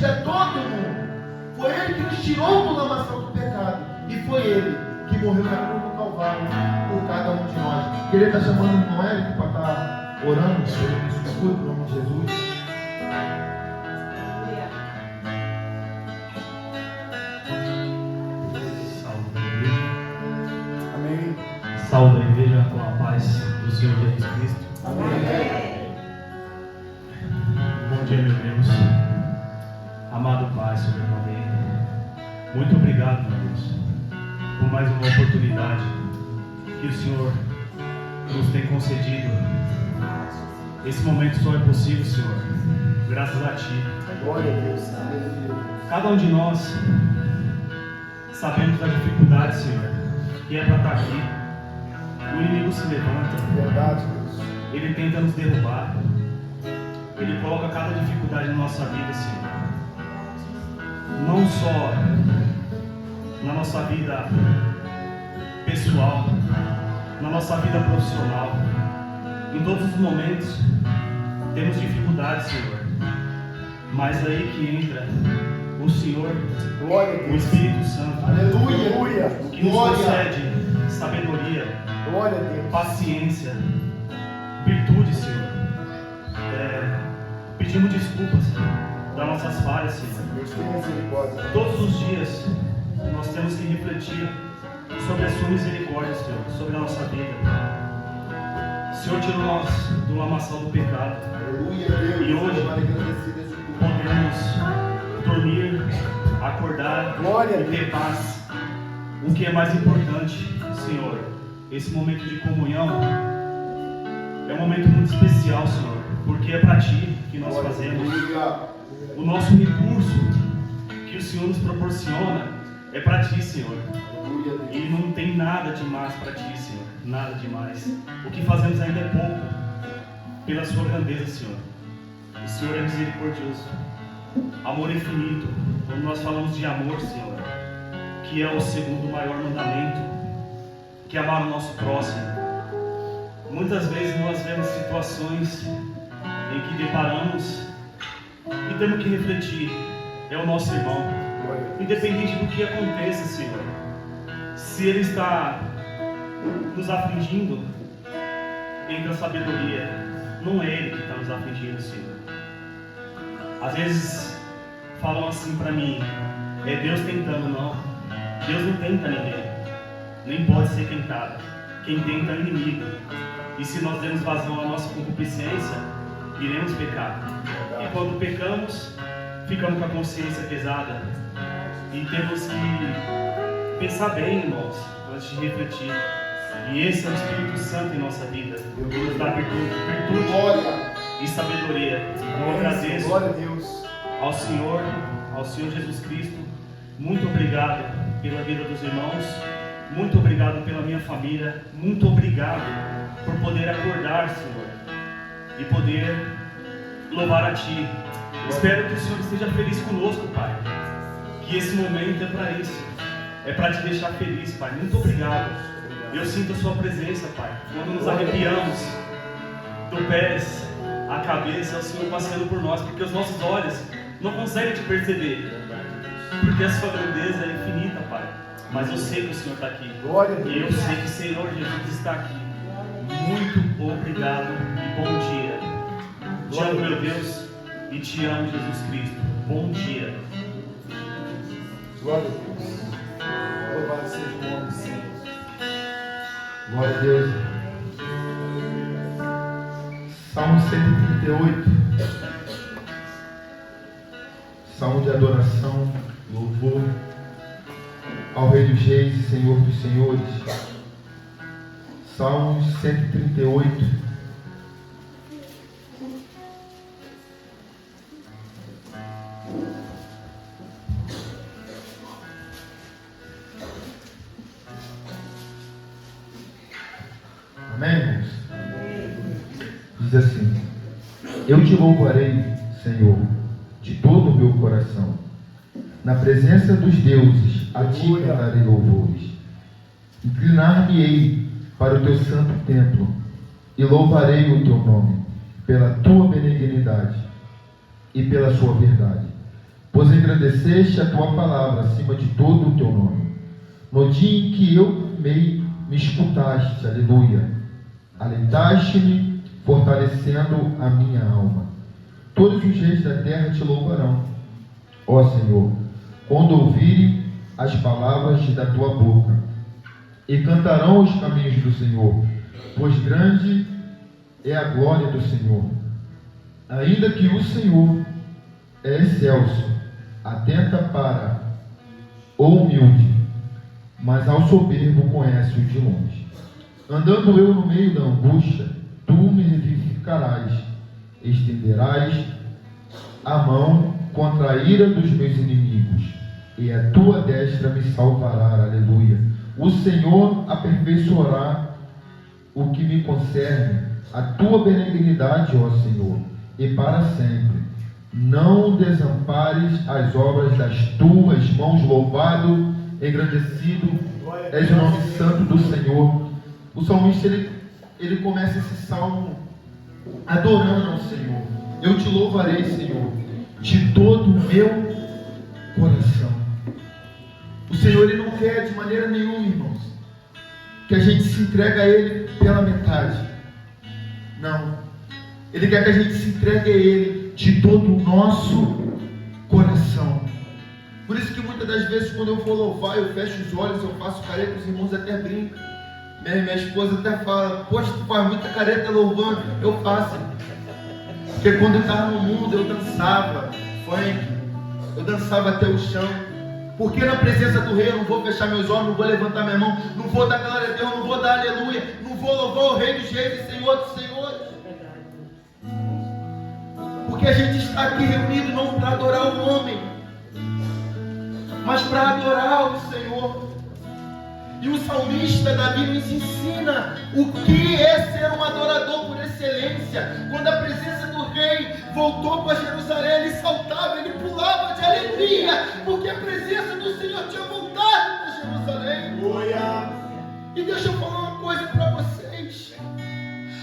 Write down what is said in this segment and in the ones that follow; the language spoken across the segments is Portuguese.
a todo mundo. Foi Ele que nos tirou do lamaçal do pecado. E foi Ele que morreu na cruz do Calvário por cada um de nós. Ele está chamando o irmão Érico para estar orando sobre isso tudo, no nome de Jesus. Saúde a igreja com a paz do Senhor Jesus Cristo. Amém. Bom dia, meu Deus. Amado Pai supremamente, muito obrigado, meu Deus, por mais uma oportunidade que o Senhor nos tem concedido. Esse momento só é possível, Senhor, graças a Ti. Glória a Deus. Cada um de nós sabemos da dificuldade, Senhor, que é para estar aqui. O inimigo se levanta. Verdade, Deus. Ele tenta nos derrubar. Ele coloca cada dificuldade na nossa vida, Senhor. Não só na nossa vida pessoal, na nossa vida profissional. Em todos os momentos temos dificuldades, Senhor. Mas aí que entra o Senhor, Glória a Deus. o Espírito Santo. Aleluia. Que nos concede sabedoria, Glória a Deus. paciência, virtude, Senhor. Pedimos desculpas das nossas falhas, Senhor. Deus tem misericórdia. Todos os dias nós temos que refletir sobre a sua misericórdia, Senhor, sobre a nossa vida. O Senhor tirou nós do lamaçal do pecado. Aleluia, Deus. E hoje podemos dormir, acordar Glória a e ter Deus. paz. O que é mais importante, Senhor, esse momento de comunhão é um momento muito especial, Senhor, porque é para Ti que nós fazemos. O nosso recurso que o Senhor nos proporciona é para Ti, Senhor. E não tem nada demais para Ti, Senhor. Nada demais. O que fazemos ainda é pouco pela Sua grandeza, Senhor. O Senhor é misericordioso. Amor infinito. Quando nós falamos de amor, Senhor, que é o segundo maior mandamento, que é amar o nosso próximo. Muitas vezes nós vemos situações em que deparamos e temos que refletir. É o nosso irmão. Independente do que aconteça, Senhor. Se ele está nos afligindo, entra a sabedoria. Não é ele que está nos afligindo, Senhor. Às vezes falam assim para mim: é Deus tentando. Não. Deus não tenta ninguém. Nem pode ser tentado. Quem tenta é o inimigo. E se nós demos vazão à nossa concupiscência, iremos pecar. E quando pecamos, ficamos com a consciência pesada. E temos que pensar bem, irmãos, antes de refletir. E esse é o Espírito Santo em nossa vida, que nos dá virtude e sabedoria. Eu agradeço Glória a Deus. ao Senhor Jesus Cristo. Muito obrigado pela vida dos irmãos. Muito obrigado pela minha família. Muito obrigado por poder acordar, Senhor, e poder louvar a Ti. Espero que o Senhor esteja feliz conosco, Pai. Que esse momento é para isso. É para Te deixar feliz, Pai. Muito obrigado. Eu sinto a Sua presença, Pai. Quando nos arrepiamos do pés à cabeça, é o Senhor passeando por nós, porque os nossos olhos não conseguem Te perceber, porque a Sua grandeza é infinita, Pai. Mas eu sei que o Senhor está aqui. Glória a Deus. E eu sei que o Senhor Jesus está aqui. Muito obrigado e bom dia. Te amo, meu Deus, e te amo, Jesus Cristo. Bom dia. Glória a Deus. Louvado seja o nome do Senhor. Glória a Deus. Salmo 138. Salmo de adoração, louvor ao Rei dos Reis e Senhor dos Senhores. Salmo 138. Amém, irmãos? Diz assim: eu te louvarei, Senhor, de todo o meu coração. Na presença dos deuses, a ti cantarei louvores. Inclinar-me-ei para o teu santo templo e louvarei o teu nome pela tua benignidade e pela sua verdade, pois engrandeceste a tua palavra acima de todo o teu nome. No dia em que eu me escutaste, aleluia, alentaste-me, fortalecendo a minha alma. Todos os reis da terra te louvarão, ó Senhor, quando ouvirem as palavras da tua boca, e cantarão os caminhos do Senhor, pois grande é a glória do Senhor. Ainda que o Senhor é excelso, atenta para o humilde, mas ao soberbo conhece-o de longe. Andando eu no meio da angústia, tu me revivificarás, estenderás a mão contra a ira dos meus inimigos, e a tua destra me salvará, aleluia. O Senhor aperfeiçoará o que me concerne, a tua benignidade, ó Senhor, e para sempre. Não desampares as obras das tuas mãos, louvado, engrandecido és o nome santo do Senhor. O salmista, ele começa esse salmo adorando ao Senhor. Eu te louvarei, Senhor, de todo o meu coração. O Senhor, ele não quer de maneira nenhuma, irmãos, que a gente se entregue a Ele pela metade. Não. Ele quer que a gente se entregue a Ele de todo o nosso coração. Por isso que muitas das vezes, quando eu vou louvar, eu fecho os olhos, eu faço careta, os irmãos até brincam. Minha esposa até fala: poxa, tu faz muita careta louvando. Eu faço. Porque quando eu estava no mundo, eu dançava funk, eu dançava até o chão. Porque na presença do Rei eu não vou fechar meus olhos, não vou levantar minha mão, não vou dar glória a Deus, não vou dar aleluia, não vou louvar o Rei dos Reis e Senhor dos Senhores. Porque a gente está aqui reunido não para adorar o homem, mas para adorar o Senhor. E o salmista Davi nos ensina o que é ser um adorador por excelência. Quando a presença do rei voltou para Jerusalém, ele saltava, ele pulava de alegria, porque a presença do Senhor tinha voltado para Jerusalém. E deixa eu falar uma coisa para vocês: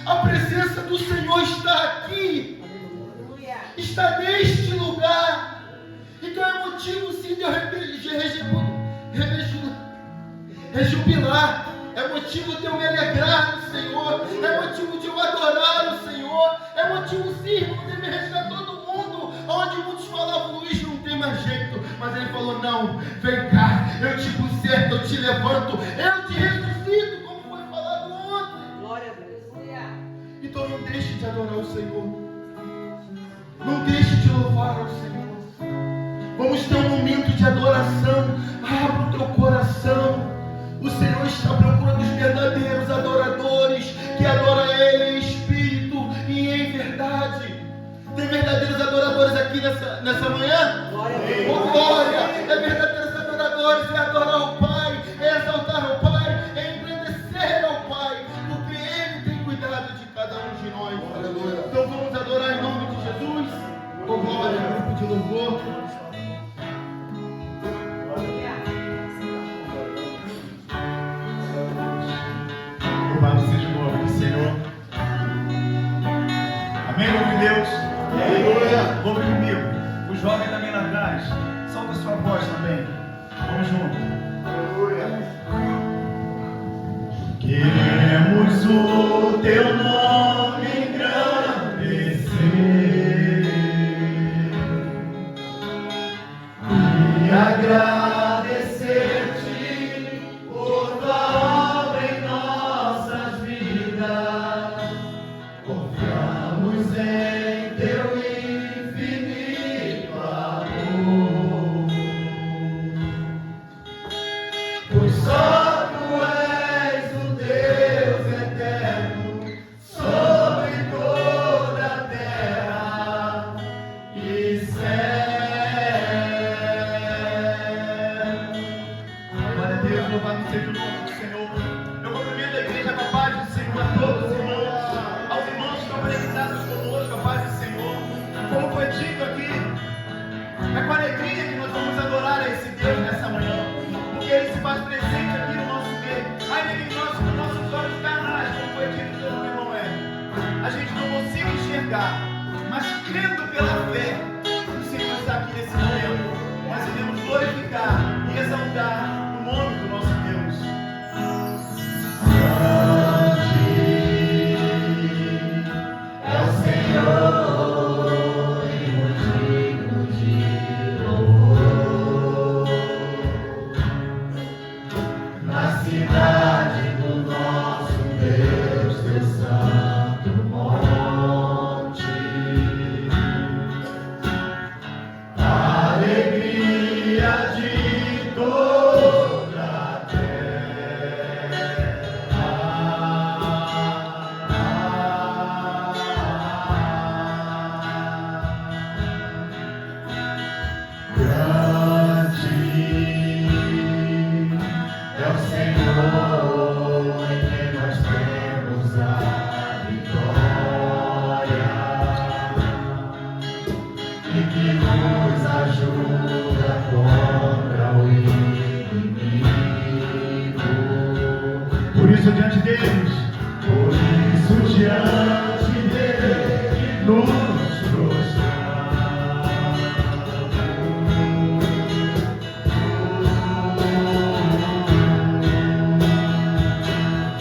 a presença do Senhor está aqui, está neste lugar. Então é motivo sim de eu rejubilar, é motivo de eu me alegrar no Senhor, é motivo de eu adorar o Senhor, é motivo sim, irmão, de me resgatar todo mundo. Onde muitos falavam: Luiz, não tem mais jeito, mas ele falou: não, vem cá, eu te conserto, eu te levanto, eu te ressuscito, como foi falado ontem. Glória a Deus. Então não deixe de adorar o Senhor, não deixe de louvar ao Senhor. Vamos ter um momento de adoração. Abra o teu coração. O Senhor está à procura dos verdadeiros adoradores, que adoram Ele em espírito e em verdade. Tem verdadeiros adoradores aqui nessa manhã? Glória a Deus. Oh, glória! É verdadeiros adoradores, é adorar o Pai, é exaltar o Pai, é engrandecer ao Pai, porque Ele tem cuidado de cada um de nós. Aleluia. Então vamos adorar em nome de Jesus. Oh, glória, grupo de louvor. Louvado seja o nome do Senhor. Amém, nome de Deus? Aleluia. Louve comigo. O jovem também lá atrás. Solta a sua voz também. Vamos juntos. Aleluia. Queremos o teu nome engrandecer e agradecer-te por tua obra em nossas vidas. Confiamos em teu infinito amor, pois só tu és o Deus eterno sobre toda a terra e céu. Glória a Deus, louvado seja o nome do Senhor. Eu cumprimento a igreja com a paz do Senhor, a todos os irmãos, aos irmãos que estão conectados conosco, a paz do Senhor. Como foi dito aqui, é com alegria que nós vamos adorar a esse Deus nessa manhã, porque Ele se faz presente aqui no nosso meio, ainda que com nossos olhos carnais, como foi dito pelo irmão Hélio, a gente não consiga enxergar, mas crendo pela fé, o Senhor está aqui nesse momento. isso diante deles. Por isso diante dele nos prostramos.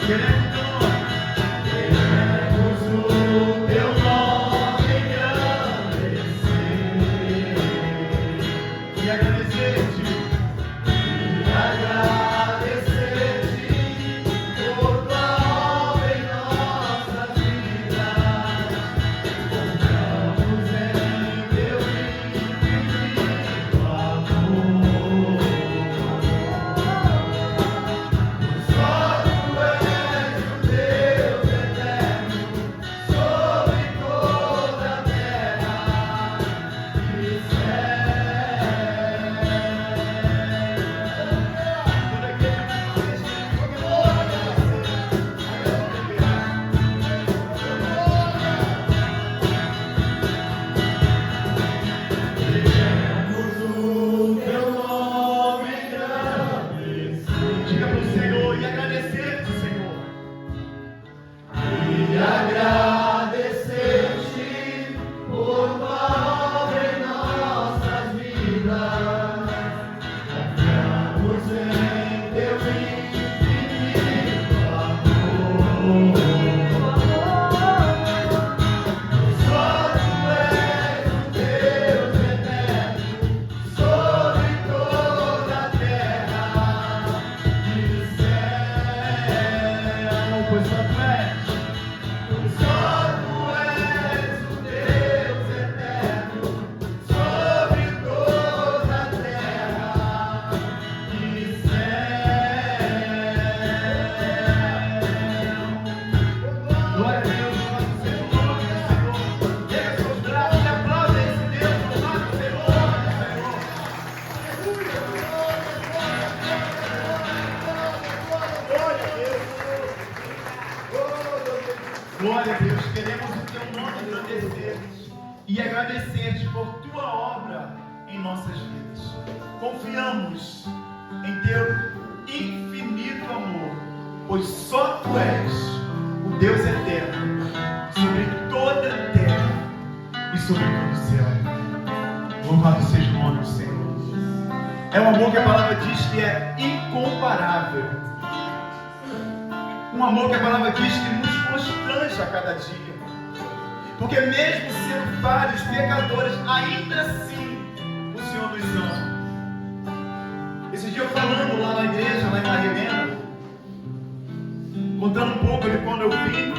Queremos o teu nome engrandecer e agradecer-te. Glória a Deus, queremos o teu nome engrandecer e agradecer-te por tua obra em nossas vidas. Confiamos em teu infinito amor, pois só tu és o Deus eterno sobre toda a terra e sobre todo o céu. Louvado seja o nome do Senhor. É um amor que a palavra diz que é incomparável. Um amor que a palavra diz que nos constrange a cada dia. Porque mesmo sendo vários pecadores, ainda assim o Senhor nos ama. Esse dia eu falando lá na igreja, lá em Maria Helena, contando um pouco de quando eu vim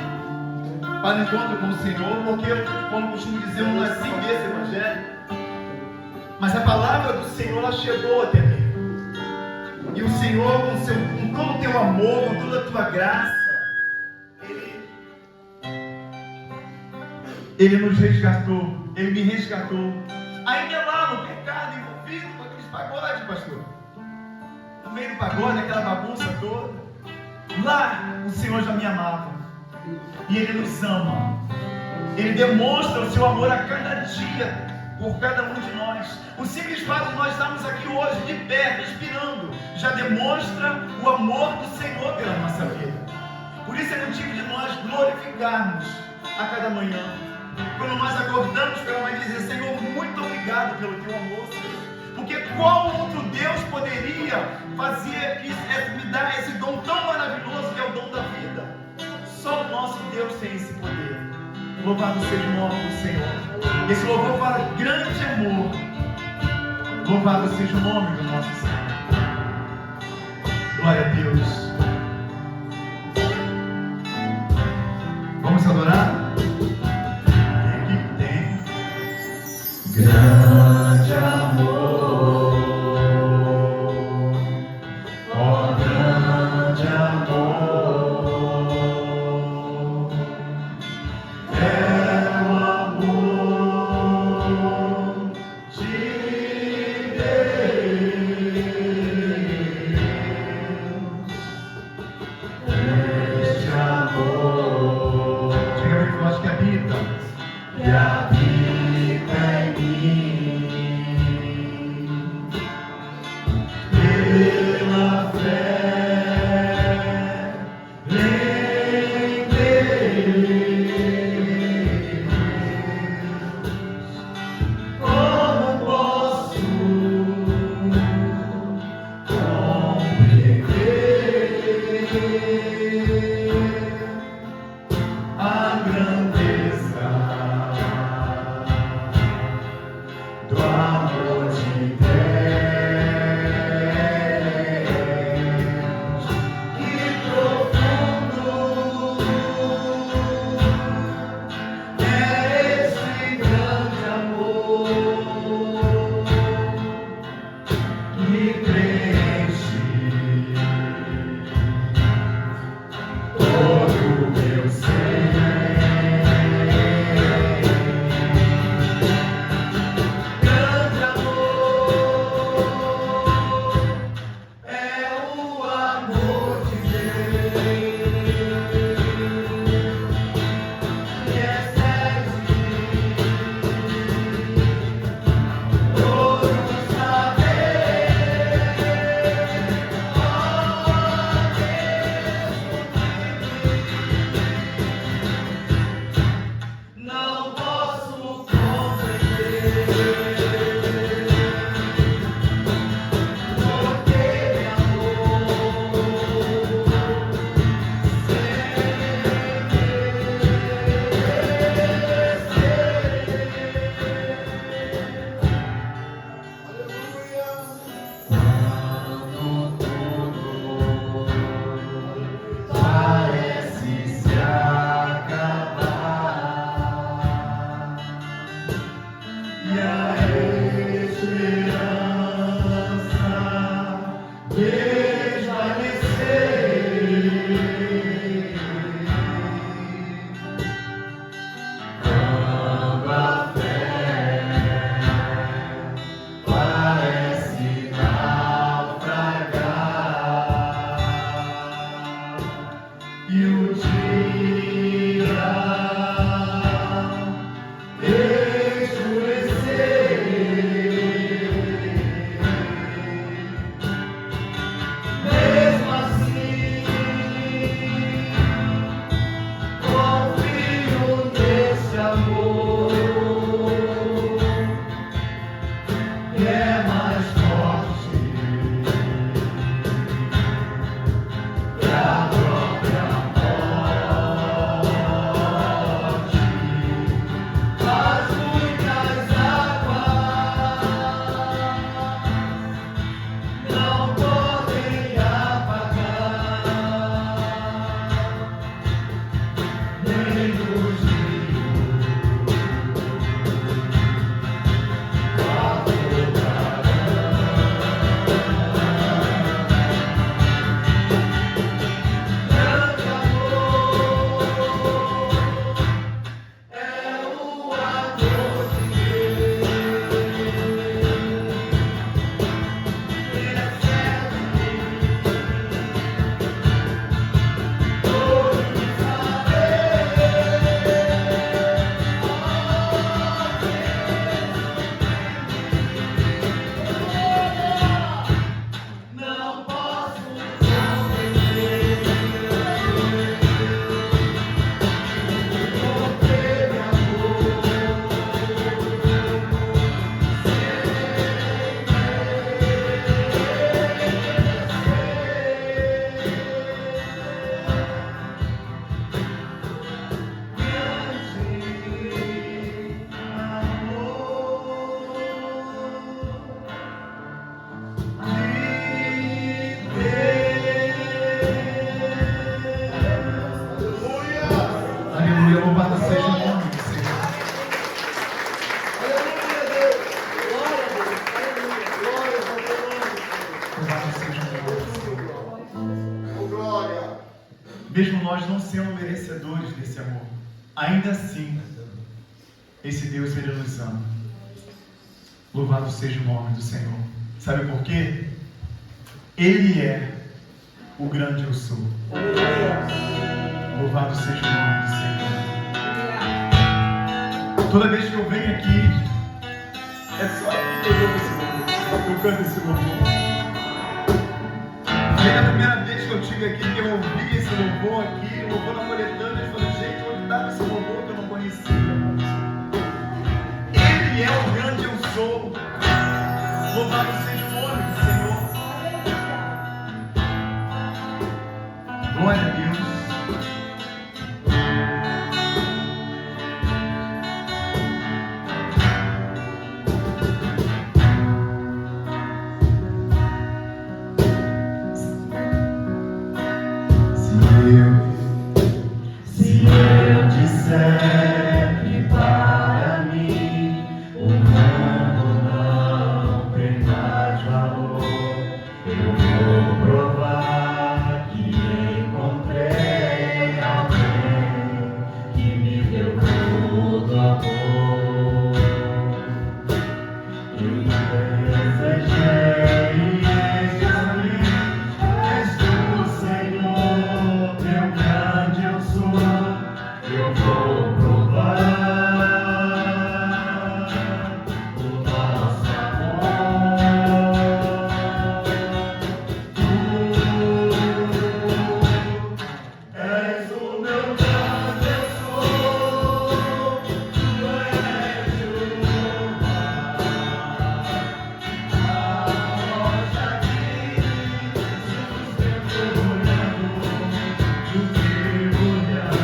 para o encontro com o Senhor, porque eu, como costumo dizer, eu não nasci desse evangelho. Mas a palavra do Senhor, ela chegou até mim. E o Senhor, com todo o teu amor, com toda a tua graça, Ele nos resgatou, Ele me resgatou. Ainda lá no pecado, envolvido com aqueles pagodes, pastor. No meio do pagode, aquela bagunça toda. Lá o Senhor já me amava. E Ele nos ama. Ele demonstra o seu amor a cada dia por cada um de nós. O simples fato de nós estarmos aqui hoje de pé, respirando, já demonstra o amor do Senhor pela nossa vida. Por isso é motivo de nós glorificarmos a cada manhã. Quando nós acordamos pela manhã, dizer: Senhor, muito obrigado pelo teu amor, Senhor. Porque qual outro Deus poderia fazer me dar esse dom tão maravilhoso que é o dom da vida? Só o nosso Deus tem esse poder. Louvado seja o nome do Senhor. Esse louvor fala grande amor. Louvado seja o nome do nosso Senhor. Glória a Deus. Vamos adorar? Ele tem grande amor. Oh, grande amor. Mesmo nós não sendo merecedores desse amor, ainda assim, esse Deus, Ele nos ama. Louvado seja o nome do Senhor. Sabe por quê? Ele é o grande eu sou. Louvado seja o nome do Senhor. Toda vez que eu venho aqui, é só aqui que eu louvo esse louvor. Eu canto esse louvor. Desde a primeira vez que eu estive aqui, que eu ouvi esse louvor aqui, o louvor napoletano, eu falei, gente, onde estava esse louvor que eu não conhecia? Ele é o grande eu sou. Louvado seja o nome do Senhor. Glória a Deus. Se eu disser que para mim o mundo não tem mais valor, eu vou provar que encontrei alguém que me deu todo amor. Eu desejei este ali, és tu, Senhor, meu grande eu sou. Eu vou provar o nosso amor. Tu és o meu grande eu sou. Tu és o mar, a rocha que sustenta o olhando do teu olhar.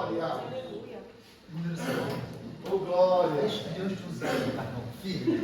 Glória. Oh, glória. Deixa Deus te usar no cartão, filho.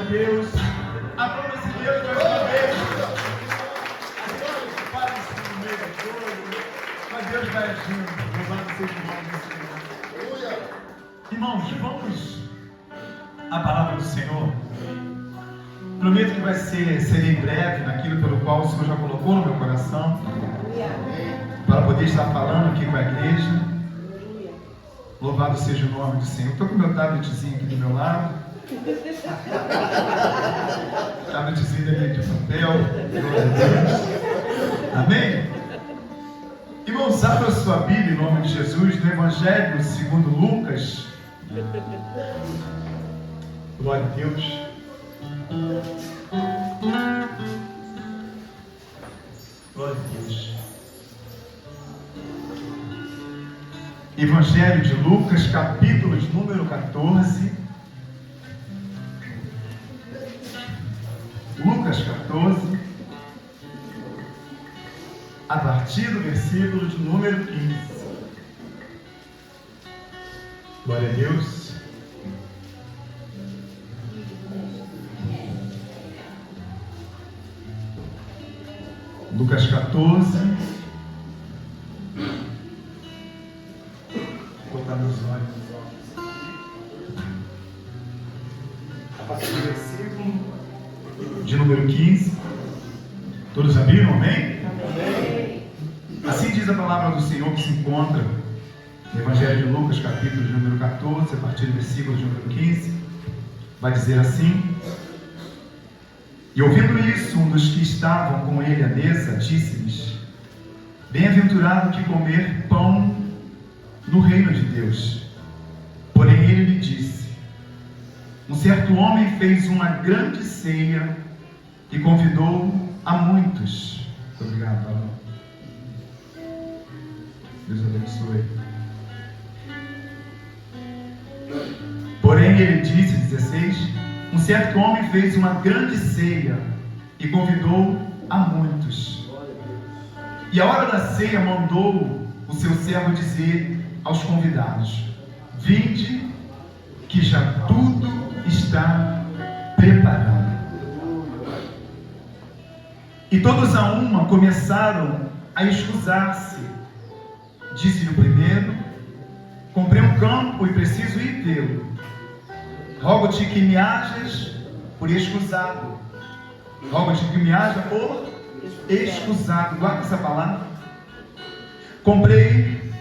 Deus. Aplauda esse Deus mais uma vez. Agora os padres estão no meio da coisa, mas Deus vai agindo. Louvado seja o nome do Senhor. Irmãos, vamos à palavra do Senhor. Prometo que vai serei breve naquilo pelo qual o Senhor já colocou no meu coração, para poder estar falando aqui com a igreja. Louvado seja o nome do Senhor. Estou com o meu tabletzinho aqui do meu lado. Tabletzinho ali de papel. Glória a Deus. Amém? Irmãos, abra a sua Bíblia em nome de Jesus, no Evangelho segundo Lucas. Glória a Deus. Glória a Deus. Evangelho de Lucas, capítulo de número 14. Lucas 14, a partir do versículo de número 15. Glória a Deus. Lucas 14. Vou botar meus olhos. A partir do versículo de número 15. Todos abriram, amém? Amém? Assim diz a palavra do Senhor que se encontra no Evangelho de Lucas, capítulo de número 14, a partir do versículo de número 15. Vai dizer assim: E ouvindo isso, um dos que estavam com ele à mesa disse-lhes: Bem-aventurado que comer pão no reino de Deus. Porém ele lhe disse: Um certo homem fez uma grande ceia e convidou a muitos. Muito obrigado, Paulo. Deus abençoe. Porém ele disse, 16: Um certo homem fez uma grande ceia e convidou a muitos. E a hora da ceia mandou o seu servo dizer aos convidados: vinde, que já tudo está preparado. E todos a uma começaram a escusar-se. Disse-lhe o primeiro: comprei um campo e preciso ir vê-lo. Rogo-te que me hajas por escusado. Rogo-te que me haja por escusado. Guarda essa palavra. Comprei.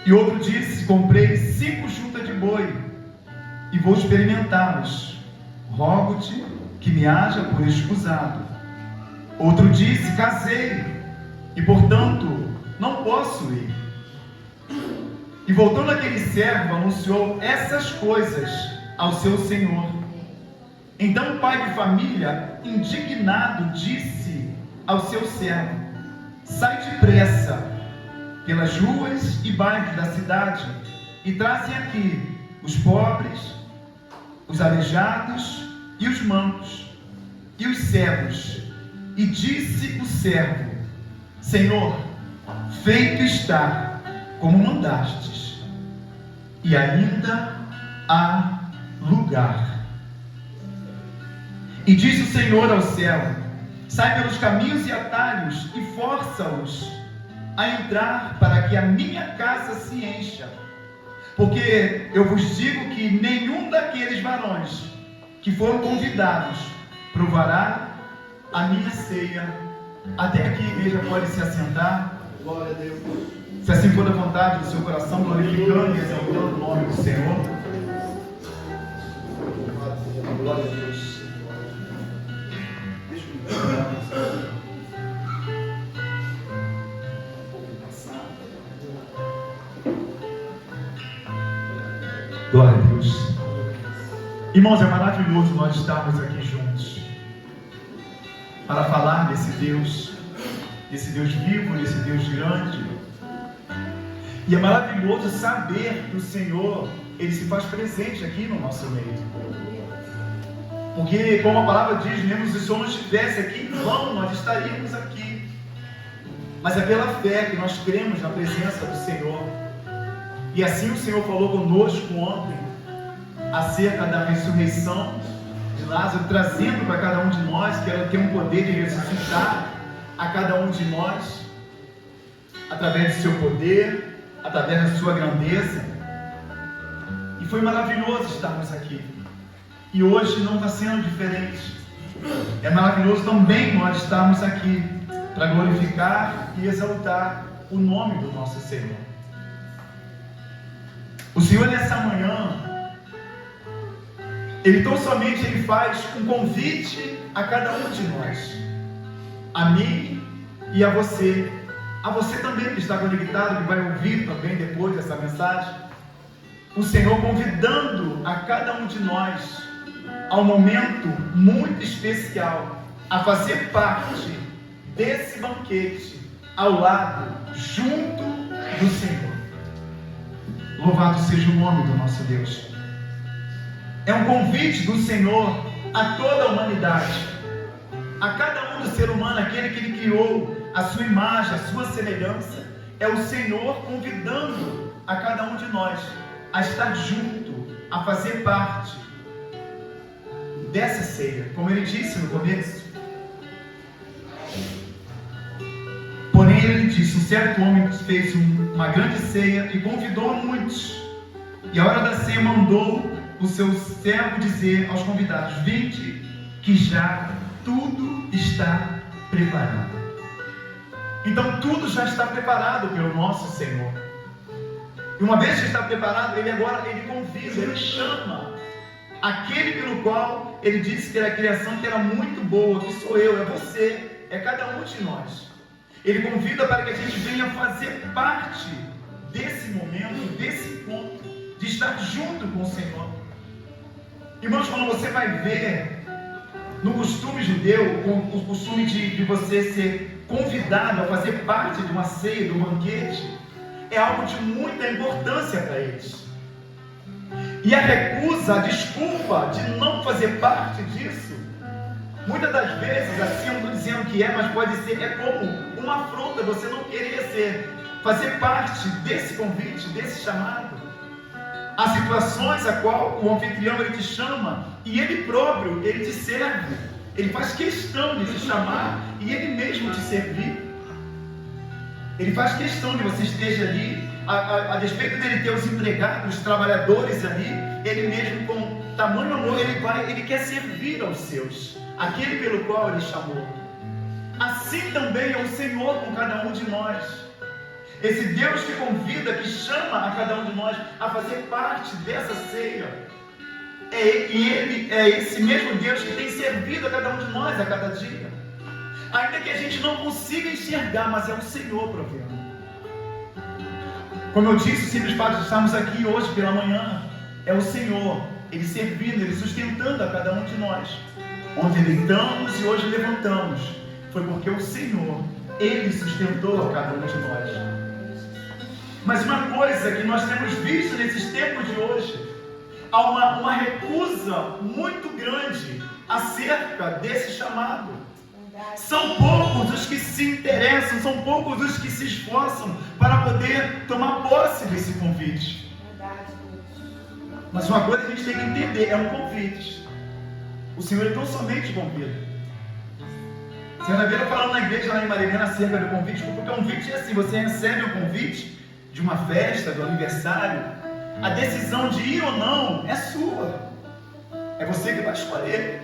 E outro disse: comprei 5 juntas de boi e vou experimentá-los. Rogo-te que me haja por escusado. Outro disse: casei e portanto não posso ir. E voltando aquele servo, anunciou essas coisas ao seu senhor. Então o pai de família, indignado, disse ao seu servo: sai depressa pelas ruas e bairros da cidade e trazem aqui os pobres, os aleijados e os mancos e os cegos. E disse o servo: Senhor, feito está como mandastes, e ainda há lugar. E disse o Senhor ao servo: sai pelos caminhos e atalhos e força-os a entrar, para que a minha casa se encha. Porque eu vos digo que nenhum daqueles varões que foram convidados provará a minha ceia. Até aqui, igreja, pode se assentar. Glória a Deus. Se assim for da vontade do seu coração, glorificando e exaltando o nome do Senhor. Glória a Deus. Deixa eu Glória a Deus. Irmãos, é maravilhoso nós estarmos aqui juntos para falar desse Deus vivo, desse Deus grande. E é maravilhoso saber que o Senhor, Ele se faz presente aqui no nosso meio. Porque, como a palavra diz, mesmo se o Senhor não estivesse aqui, em vão nós estaríamos aqui. Mas é pela fé que nós cremos na presença do Senhor. E assim o Senhor falou conosco ontem, acerca da ressurreição de Lázaro, trazendo para cada um de nós que ela tem um poder de ressuscitar a cada um de nós, através do seu poder, através da sua grandeza. E foi maravilhoso estarmos aqui. E hoje não está sendo diferente. É maravilhoso também nós estarmos aqui para glorificar e exaltar o nome do nosso Senhor. O Senhor, nessa manhã, Ele tão somente Ele faz um convite a cada um de nós, a mim e a você também que está conectado, que vai ouvir também depois dessa mensagem. O Senhor convidando a cada um de nós a um momento muito especial, a fazer parte desse banquete, ao lado, junto do Senhor. Louvado seja o nome do nosso Deus. É um convite do Senhor a toda a humanidade, a cada um do ser humano, aquele que Ele criou, a sua imagem, a sua semelhança. É o Senhor convidando a cada um de nós a estar junto, a fazer parte dessa ceia, como Ele disse no começo. Porém, Ele disse: um certo homem fez uma grande ceia e convidou muitos. E a hora da ceia mandou o seu servo dizer aos convidados: vinde, que já tudo está preparado. Então tudo já está preparado pelo nosso Senhor. E uma vez que está preparado, Ele agora convida, Ele chama aquele pelo qual Ele disse que era a criação que era muito boa, que sou eu, é você, é cada um de nós. Ele convida para que a gente venha fazer parte desse momento, desse encontro, de estar junto com o Senhor. Irmãos, quando você vai ver no costume judeu, o costume de você ser convidado a fazer parte de uma ceia, de um banquete, é algo de muita importância para eles. E a recusa, a desculpa de não fazer parte disso, muitas das vezes, assim eu não estou dizendo que é, mas pode ser, é como uma afronta você não querer ser fazer parte desse convite, desse chamado. Há situações a qual o anfitrião ele te chama e ele próprio, ele te serve. Ele faz questão de te chamar e ele mesmo te servir. Ele faz questão de você esteja ali, a despeito dele ter os empregados, os trabalhadores ali, ele mesmo com tamanho amor, ele quer servir aos seus, aquele pelo qual ele chamou. Assim também é o Senhor com cada um de nós. Esse Deus que convida, que chama a cada um de nós a fazer parte dessa ceia. E Ele é esse mesmo Deus que tem servido a cada um de nós a cada dia. Ainda que a gente não consiga enxergar, mas é o Senhor provendo. Como eu disse, o simples fato de estarmos aqui hoje pela manhã, é o Senhor, Ele servindo, Ele sustentando a cada um de nós. Ontem deitamos e hoje levantamos. Foi porque o Senhor, Ele sustentou a cada um de nós. Mas uma coisa que nós temos visto nesses tempos de hoje, há uma recusa muito grande acerca desse chamado. São poucos os que se interessam, são poucos os que se esforçam para poder tomar posse desse convite. Mas uma coisa a gente tem que entender, é um convite. O Senhor então somente convida. Certa vez eu falando na igreja lá em Mariana acerca do convite, porque o convite é assim, você recebe o convite de uma festa, do aniversário, a decisão de ir ou não é sua. É você que vai escolher.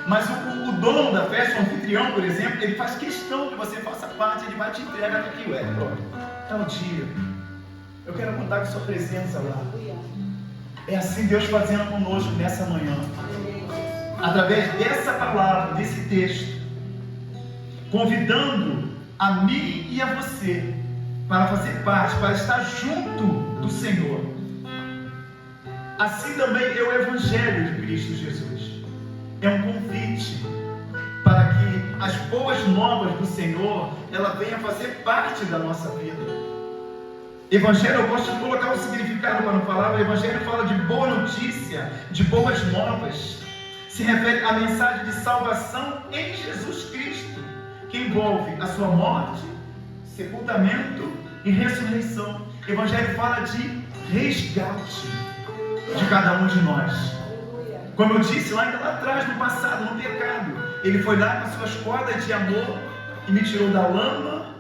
Mas o dono da festa, o anfitrião, por exemplo, ele faz questão que você faça parte, ele vai te entregar aqui, é o dia. Eu quero contar com sua presença lá. É assim Deus fazendo conosco nessa manhã. Através dessa palavra, desse texto, convidando a mim e a você para fazer parte, para estar junto do Senhor. Assim também é o Evangelho de Cristo Jesus. É um convite para que as boas novas do Senhor, ela venha fazer parte da nossa vida. Evangelho, eu gosto de colocar o significado para não falar, o Evangelho fala de boa notícia, de boas novas. Se refere à mensagem de salvação em Jesus Cristo, que envolve a sua morte, sepultamento e ressurreição. O Evangelho fala de resgate de cada um de nós. Como eu disse lá atrás, no passado, no pecado, Ele foi lá com as suas cordas de amor e me tirou da lama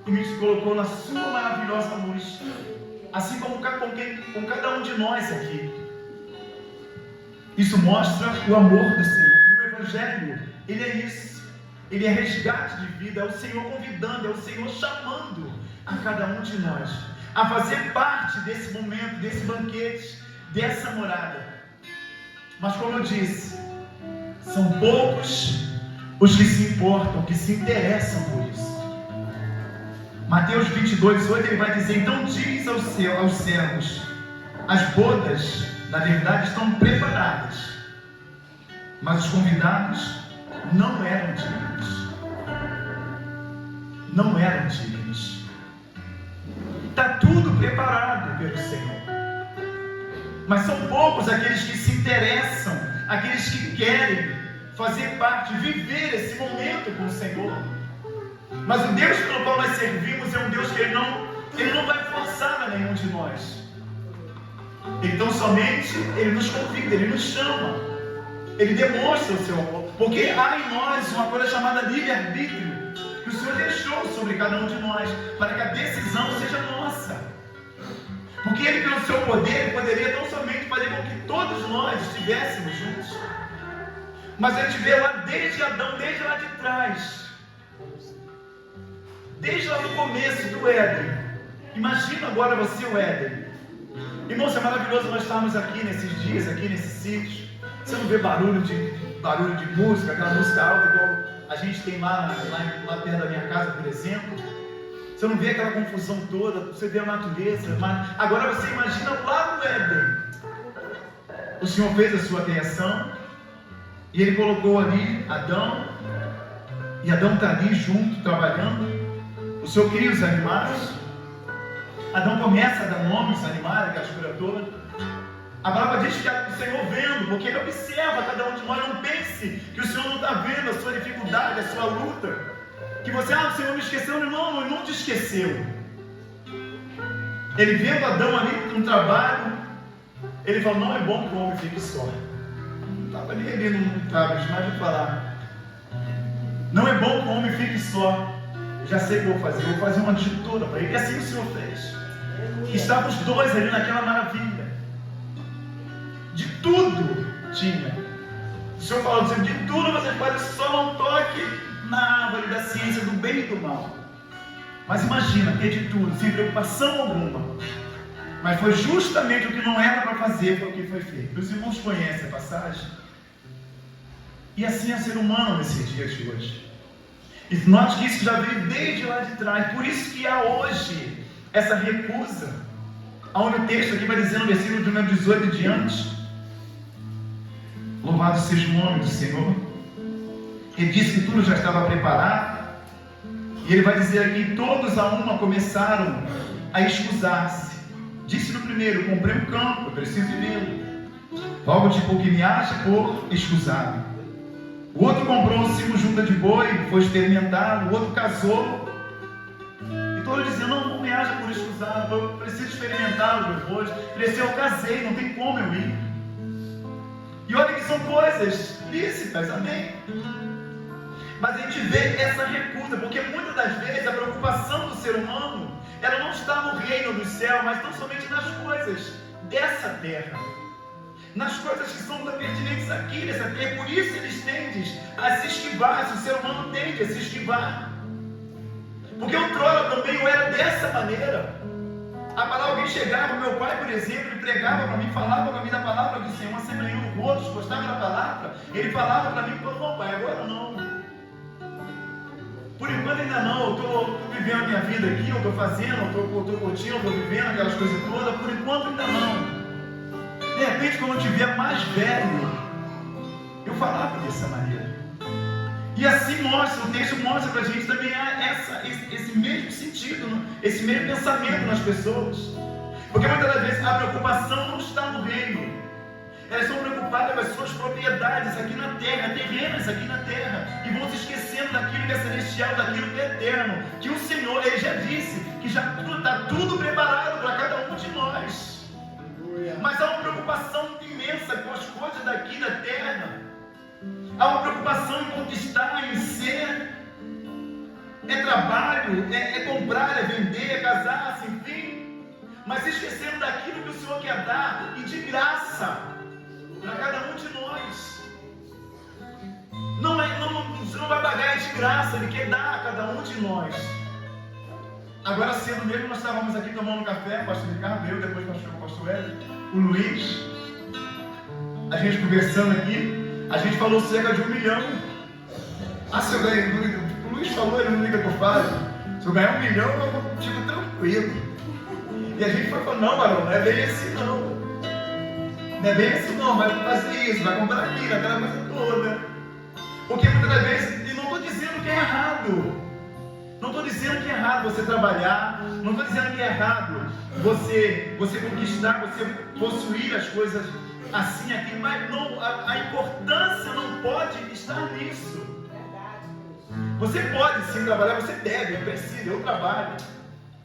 e me colocou na sua maravilhosa luz. Assim como com cada um de nós aqui. Isso mostra o amor do Senhor. E o Evangelho, ele é isso. Ele é resgate de vida, é o Senhor convidando, é o Senhor chamando a cada um de nós a fazer parte desse momento, desse banquete, dessa morada. Mas como eu disse, são poucos os que se importam, que se interessam por isso. Mateus 22:8, ele vai dizer: então diz aos servos, as bodas, na verdade, estão preparadas, mas os convidados não eram dignos. Não eram dignos. Está tudo preparado pelo Senhor. Mas são poucos aqueles que se interessam, aqueles que querem fazer parte, viver esse momento com o Senhor. Mas o Deus pelo qual nós servimos é um Deus que Ele não vai forçar a nenhum de nós. Então somente Ele nos convida, Ele nos chama, Ele demonstra o seu amor. Porque há em nós uma coisa chamada livre-arbítrio, que o Senhor deixou sobre cada um de nós, para que a decisão seja nossa. Porque Ele, pelo seu poder, poderia não somente fazer com que todos nós estivéssemos juntos, mas Ele te vê lá desde Adão, desde lá de trás, desde lá no começo do Éden. Imagina agora você o Éden. Irmãos, é maravilhoso nós estarmos aqui nesses dias, aqui nesse sítio. Você não vê barulho de música, aquela música alta igual a gente tem lá perto da minha casa, por exemplo. Você não vê aquela confusão toda, você vê a natureza. Mas agora você imagina lá no Éden. O Senhor fez a sua criação e Ele colocou ali Adão. E Adão está ali junto, trabalhando. O Senhor cria os animais. Adão começa a dar nome aos animais, aquelas criaturas. A palavra diz que o Senhor vendo, porque Ele observa cada um de nós. Não pense que o Senhor não está vendo a sua dificuldade, a sua luta. Que você, o Senhor me esqueceu. Não, Ele não te esqueceu. Ele vendo Adão ali no trabalho, ele falou, não é bom que o homem fique só. Não estava nem ali no trabalho, mas vou falar. Não é bom que o homem fique só. Eu já sei o que eu vou fazer uma disjuntura para ele. E assim o Senhor fez. Estavam os dois ali naquela maravilha. De tudo tinha. O Senhor falou assim, de tudo vocês podem, só não toque na árvore da ciência do bem e do mal. Mas imagina, ter de tudo, sem preocupação alguma. Mas foi justamente o que não era para fazer, foi o que foi feito. Os irmãos conhecem a passagem? E assim é o ser humano nesse dia de hoje. E note que isso já veio desde lá de trás. Por isso que há hoje essa recusa. Onde o texto aqui vai dizer no versículo de número 18 e diante. Louvado seja o nome do Senhor. Ele disse que tudo já estava preparado. E ele vai dizer aqui, todos a uma começaram a escusar-se. Disse no primeiro, comprei um campo, eu preciso vê-lo. Logo tipo que me acha por escusado. O outro comprou 5 juntas de boi, foi experimentado. O outro casou. E todos dizendo, não me acha por escusado, eu preciso experimentar os meus bois. Ele disse, eu casei, não tem como eu ir. E olha que são coisas lícitas, amém? Mas a gente vê essa recusa, porque muitas das vezes a preocupação do ser humano, ela não está no reino do céu, mas tão somente nas coisas dessa terra. Nas coisas que são pertinentes aqui nessa terra. Por isso eles tendem a se esquivar, se o ser humano tende a se esquivar. Porque outrora também eu era dessa maneira. A palavra, alguém chegava, meu pai, por exemplo, ele pregava para mim, falava para mim da palavra do Senhor, uma semana no rosto, gostava da palavra, ele falava para mim, não pai, agora não. Por enquanto ainda não, eu estou vivendo a minha vida aqui, eu estou fazendo, eu estou curtindo, eu estou vivendo aquelas coisas todas, por enquanto ainda não. De repente, quando eu estiver mais velho, eu falava dessa maneira. E assim mostra, o texto mostra para a gente também esse mesmo sentido, esse mesmo pensamento nas pessoas. Porque muitas das vezes a preocupação não está no reino. Elas estão preocupadas com as suas propriedades aqui na terra, terrenas aqui na terra, e vão se esquecendo daquilo que é celestial, daquilo que é eterno. Que o Senhor, Ele já disse que já está tudo preparado para cada um de nós. Mas há uma preocupação imensa com as coisas daqui da terra. Há uma preocupação em conquistar, em ser. É trabalho, é comprar, é vender, é casar-se, enfim. Mas esquecendo daquilo que o Senhor quer dar e de graça para cada um de nós. O Senhor não vai pagar de graça, Ele quer dar a cada um de nós. Agora cedo mesmo nós estávamos aqui tomando um café, o pastor Ricardo, eu, depois o pastor Hélio, o Luiz, a gente conversando aqui, a gente falou cerca de 1 milhão. Se eu ganhei, o Luiz falou, ele não liga que eu falo. Se eu ganhar 1 milhão, eu fico tranquilo. E a gente foi falando, não, Barão, não é bem assim não. Não é bem assim não, vai fazer isso, vai comprar aquilo, aquela coisa toda. Porque muitas das vezes, e não estou dizendo que é errado. Não estou dizendo que é errado você trabalhar, não estou dizendo que é errado você conquistar, você possuir as coisas assim aqui, mas não, a importância não pode estar nisso. Você pode sim trabalhar, você deve, eu preciso, eu trabalho.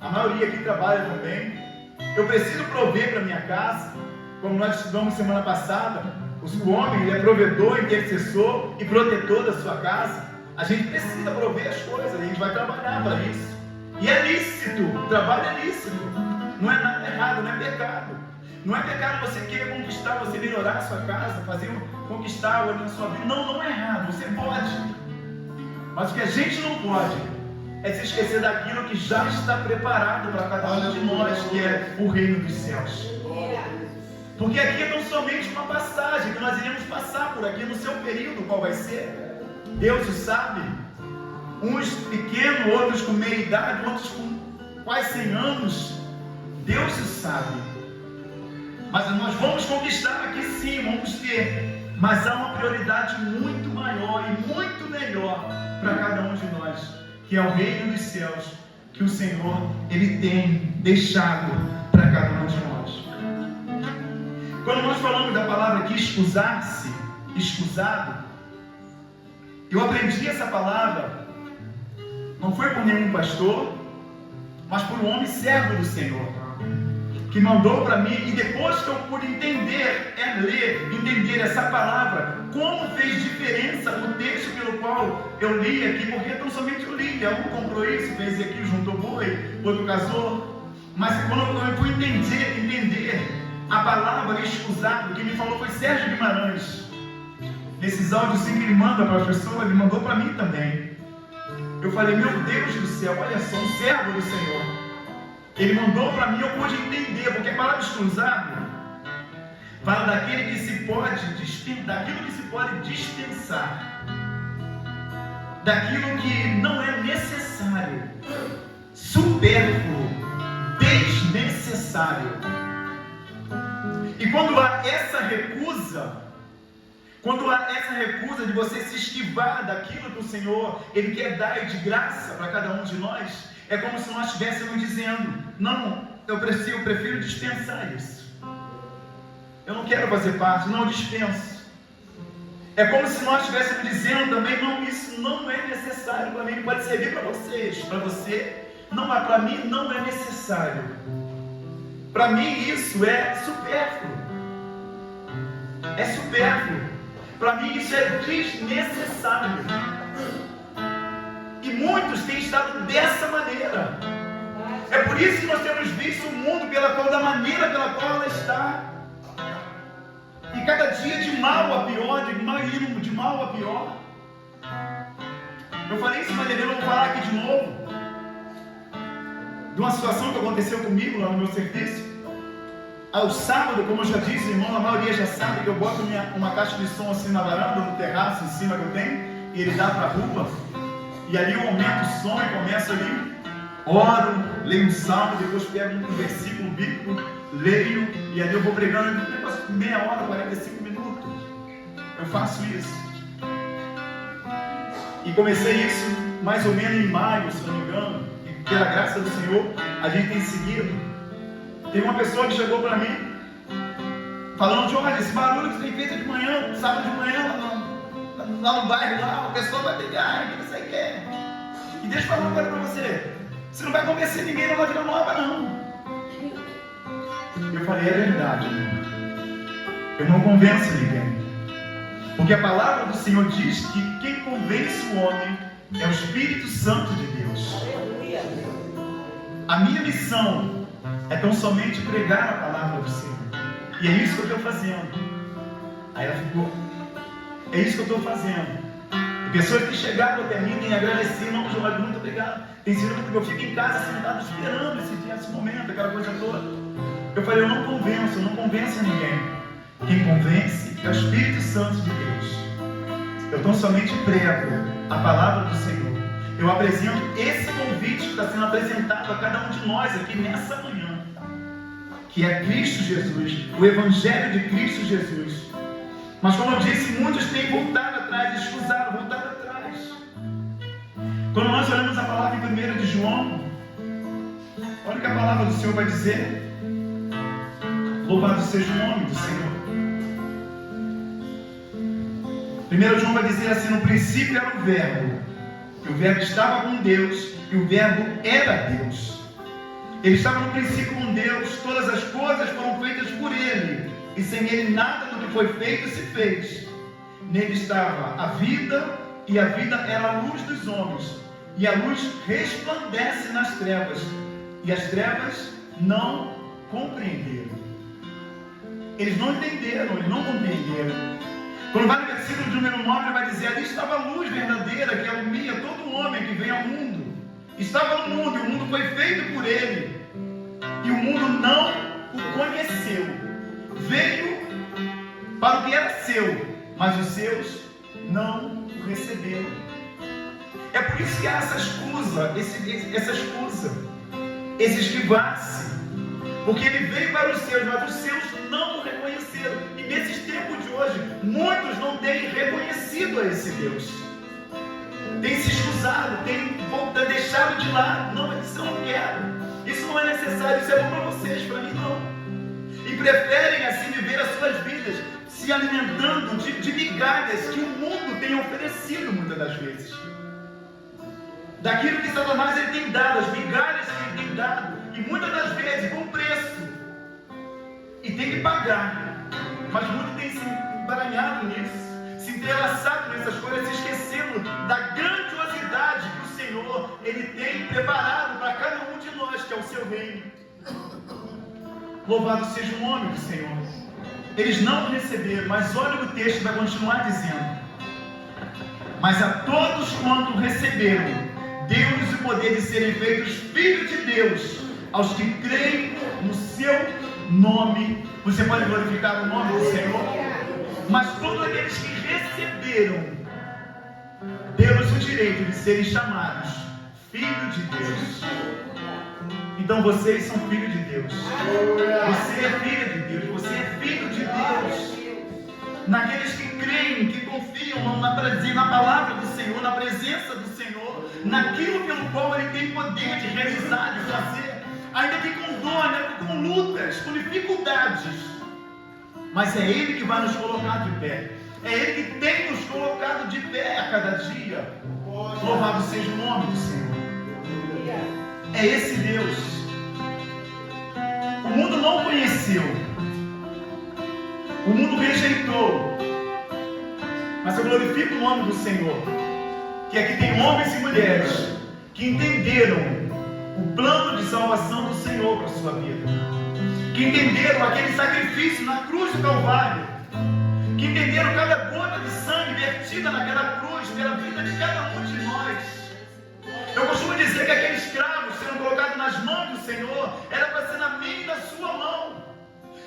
A maioria aqui trabalha também. Eu preciso prover para minha casa, como nós estudamos semana passada. O homem ele é provedor, intercessor e protetor da sua casa. A gente precisa prover as coisas, a gente vai trabalhar para isso. E é lícito, o trabalho é lícito. Não é nada errado, não é pecado. Não é pecado você querer conquistar, você melhorar a sua casa, conquistar algo na sua vida. Não é errado, você pode. Mas o que a gente não pode é se esquecer daquilo que já está preparado para cada um de nós, que é o reino dos céus. Porque aqui é tão somente uma passagem, que nós iremos passar por aqui no seu período, qual vai ser. Deus o sabe, uns pequenos, outros com meia idade, outros com quase 100 anos, Deus o sabe. Mas nós vamos conquistar aqui sim, vamos ter, mas há uma prioridade muito maior e muito melhor para cada um de nós, que é o reino dos céus, que o Senhor, Ele tem deixado para cada um de nós. Quando nós falamos da palavra aqui, escusar-se, escusado, eu aprendi essa palavra, não foi por nenhum pastor, mas por um homem servo do Senhor. que mandou para mim, e depois que eu pude entender, entender essa palavra, como fez diferença o texto pelo qual eu li aqui, porque tão somente eu li, um comprou isso, fez aquilo, juntou boi, outro casou, mas quando eu fui entender a palavra escusado, quem me falou foi Sérgio Guimarães. Nesses áudios que ele manda para as pessoas, ele mandou para mim também. Eu falei, meu Deus do céu, olha só, um servo do Senhor. Ele mandou para mim, eu pude entender, porque a palavra escusado fala daquele que se pode daquilo que se pode dispensar, daquilo que não é necessário, supérfluo, desnecessário. E quando há essa recusa de você se esquivar daquilo que o Senhor Ele quer dar de graça para cada um de nós, é como se nós estivéssemos dizendo, não, eu prefiro dispensar isso. Eu não quero fazer parte, não, dispenso. É como se nós estivéssemos dizendo também, não, isso não é necessário para mim, pode servir para vocês, para você, não, mas para mim não é necessário. Para mim isso é supérfluo. É supérfluo. Para mim isso é desnecessário. E muitos têm estado dessa maneira. É por isso que nós temos visto o mundo da maneira pela qual ela está. E cada dia de mal a pior, de mal a pior. Eu falei isso, mas eu vou falar aqui de novo. De uma situação que aconteceu comigo lá no meu serviço. Ao sábado, como eu já disse, irmão, a maioria já sabe que eu boto uma caixa de som assim na varanda, no terraço em cima que eu tenho, e ele dá para a rua. E ali eu aumento o som e começo ali, oro, leio um salmo, depois pego um versículo bíblico, leio, e ali eu vou pregando um negócio de meia hora, 45 minutos. Eu faço isso. E comecei isso mais ou menos em maio, se não me engano, e pela graça do Senhor, a gente tem seguido. Tem uma pessoa que chegou para mim, falando, Jorge, esse barulho que você tem feito de manhã, sábado de manhã, lá no bairro, lá, o pessoal vai brigar, o que você quer? E deixa eu falar uma coisa para você, você não vai convencer ninguém numa vida nova, não. Eu falei, é verdade, irmão. Eu não convenço ninguém. Porque a palavra do Senhor diz que quem convence o homem é o Espírito Santo de Deus. A minha missão é tão somente pregar a palavra do Senhor. E é isso que eu estou fazendo. Aí ela ficou, é isso que eu estou fazendo. E pessoas que chegaram até mim têm agradecido, não, Jorge, muito obrigado. Tem sido muito, eu fico em casa sentado esperando esse dia, esse momento, aquela coisa toda. Eu falei, eu não convenço ninguém. Quem convence é o Espírito Santo de Deus. Eu tão somente prego a palavra do Senhor. Eu apresento esse convite que está sendo apresentado a cada um de nós aqui nessa manhã, que é Cristo Jesus, o Evangelho de Cristo Jesus. Mas como eu disse, muitos têm voltado atrás, escusado, voltado atrás. Quando nós olhamos a palavra em 1 de João, olha o que a palavra do Senhor vai dizer. Louvado seja o nome do Senhor. 1 João vai dizer assim, no princípio era o Verbo, que o Verbo estava com Deus, e o Verbo era Deus. Ele estava no princípio com Deus, todas as coisas foram feitas por Ele, e sem Ele nada do que foi feito se fez. Nele estava a vida, e a vida era a luz dos homens, e a luz resplandece nas trevas, e as trevas não compreenderam. Eles não entenderam, eles não compreenderam. Quando vai no versículo de número 9, ele vai dizer, ali estava a luz verdadeira que alumia todo homem que vem ao mundo. Estava no mundo, e o mundo foi feito por ele, e o mundo não o conheceu. Veio para o que era seu, mas os seus não o receberam. É por isso que há essa escusa, esse esquivar-se, porque ele veio para os seus, mas os seus não o reconheceram. E nesses tempos de hoje, muitos não têm reconhecido a esse Deus. Tem se escusado, tem deixado de lado. Não, isso eu não quero. Isso não é necessário, isso é bom para vocês, para mim não. E preferem assim viver as suas vidas, se alimentando de migalhas que o mundo tem oferecido muitas das vezes. Daquilo que Satanás ele tem dado, as migalhas que ele tem dado. E muitas das vezes com preço. e tem que pagar. Mas muitos têm se emaranhado nisso, se entrelaçado nessas coisas, se esquecendo da grandiosidade que o Senhor Ele tem preparado para cada um de nós, que é o seu reino. Louvado seja o nome do Senhor. Eles não receberam, mas olha o que o texto vai continuar dizendo. Mas a todos quanto receberam, deu-lhes o poder de serem feitos filhos de Deus, aos que creem no seu nome. Você pode glorificar o nome do Senhor? Mas todos aqueles que receberam, deu-lhes o direito de serem chamados filhos de Deus. Então vocês são filhos de Deus. Você é filha de Deus. Você é filho de Deus. Naqueles que creem, que confiam na palavra do Senhor, na presença do Senhor, naquilo pelo qual Ele tem poder de realizar, de fazer, ainda que com dor, ainda que com lutas, com dificuldades. Mas é Ele que vai nos colocar de pé. É Ele que tem nos colocado de pé a cada dia. Louvado seja o nome do Senhor. É esse Deus. O mundo não conheceu. O mundo rejeitou. Mas eu glorifico o nome do Senhor. Que aqui tem homens e mulheres que entenderam o plano de salvação do Senhor para a sua vida. Que entenderam aquele sacrifício na cruz do Calvário. Que entenderam cada gota de sangue vertida naquela cruz pela vida de cada um de nós. Eu costumo dizer que aquele escravo sendo colocado nas mãos do Senhor era para ser na minha e na sua mão.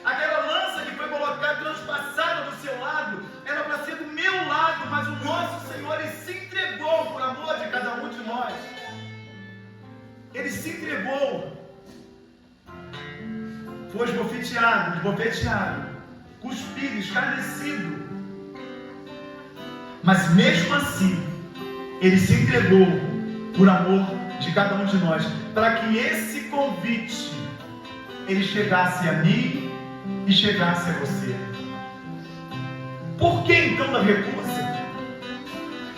Aquela lança que foi colocada, transpassada do seu lado, era para ser do meu lado, mas o nosso Senhor, Ele se entregou por amor de cada um de nós. Ele se entregou. Foi esbofeteado, cuspido, escarnecido. Mas mesmo assim, Ele se entregou por amor de cada um de nós, para que esse convite ele chegasse a mim e chegasse a você. Por que então a recusa?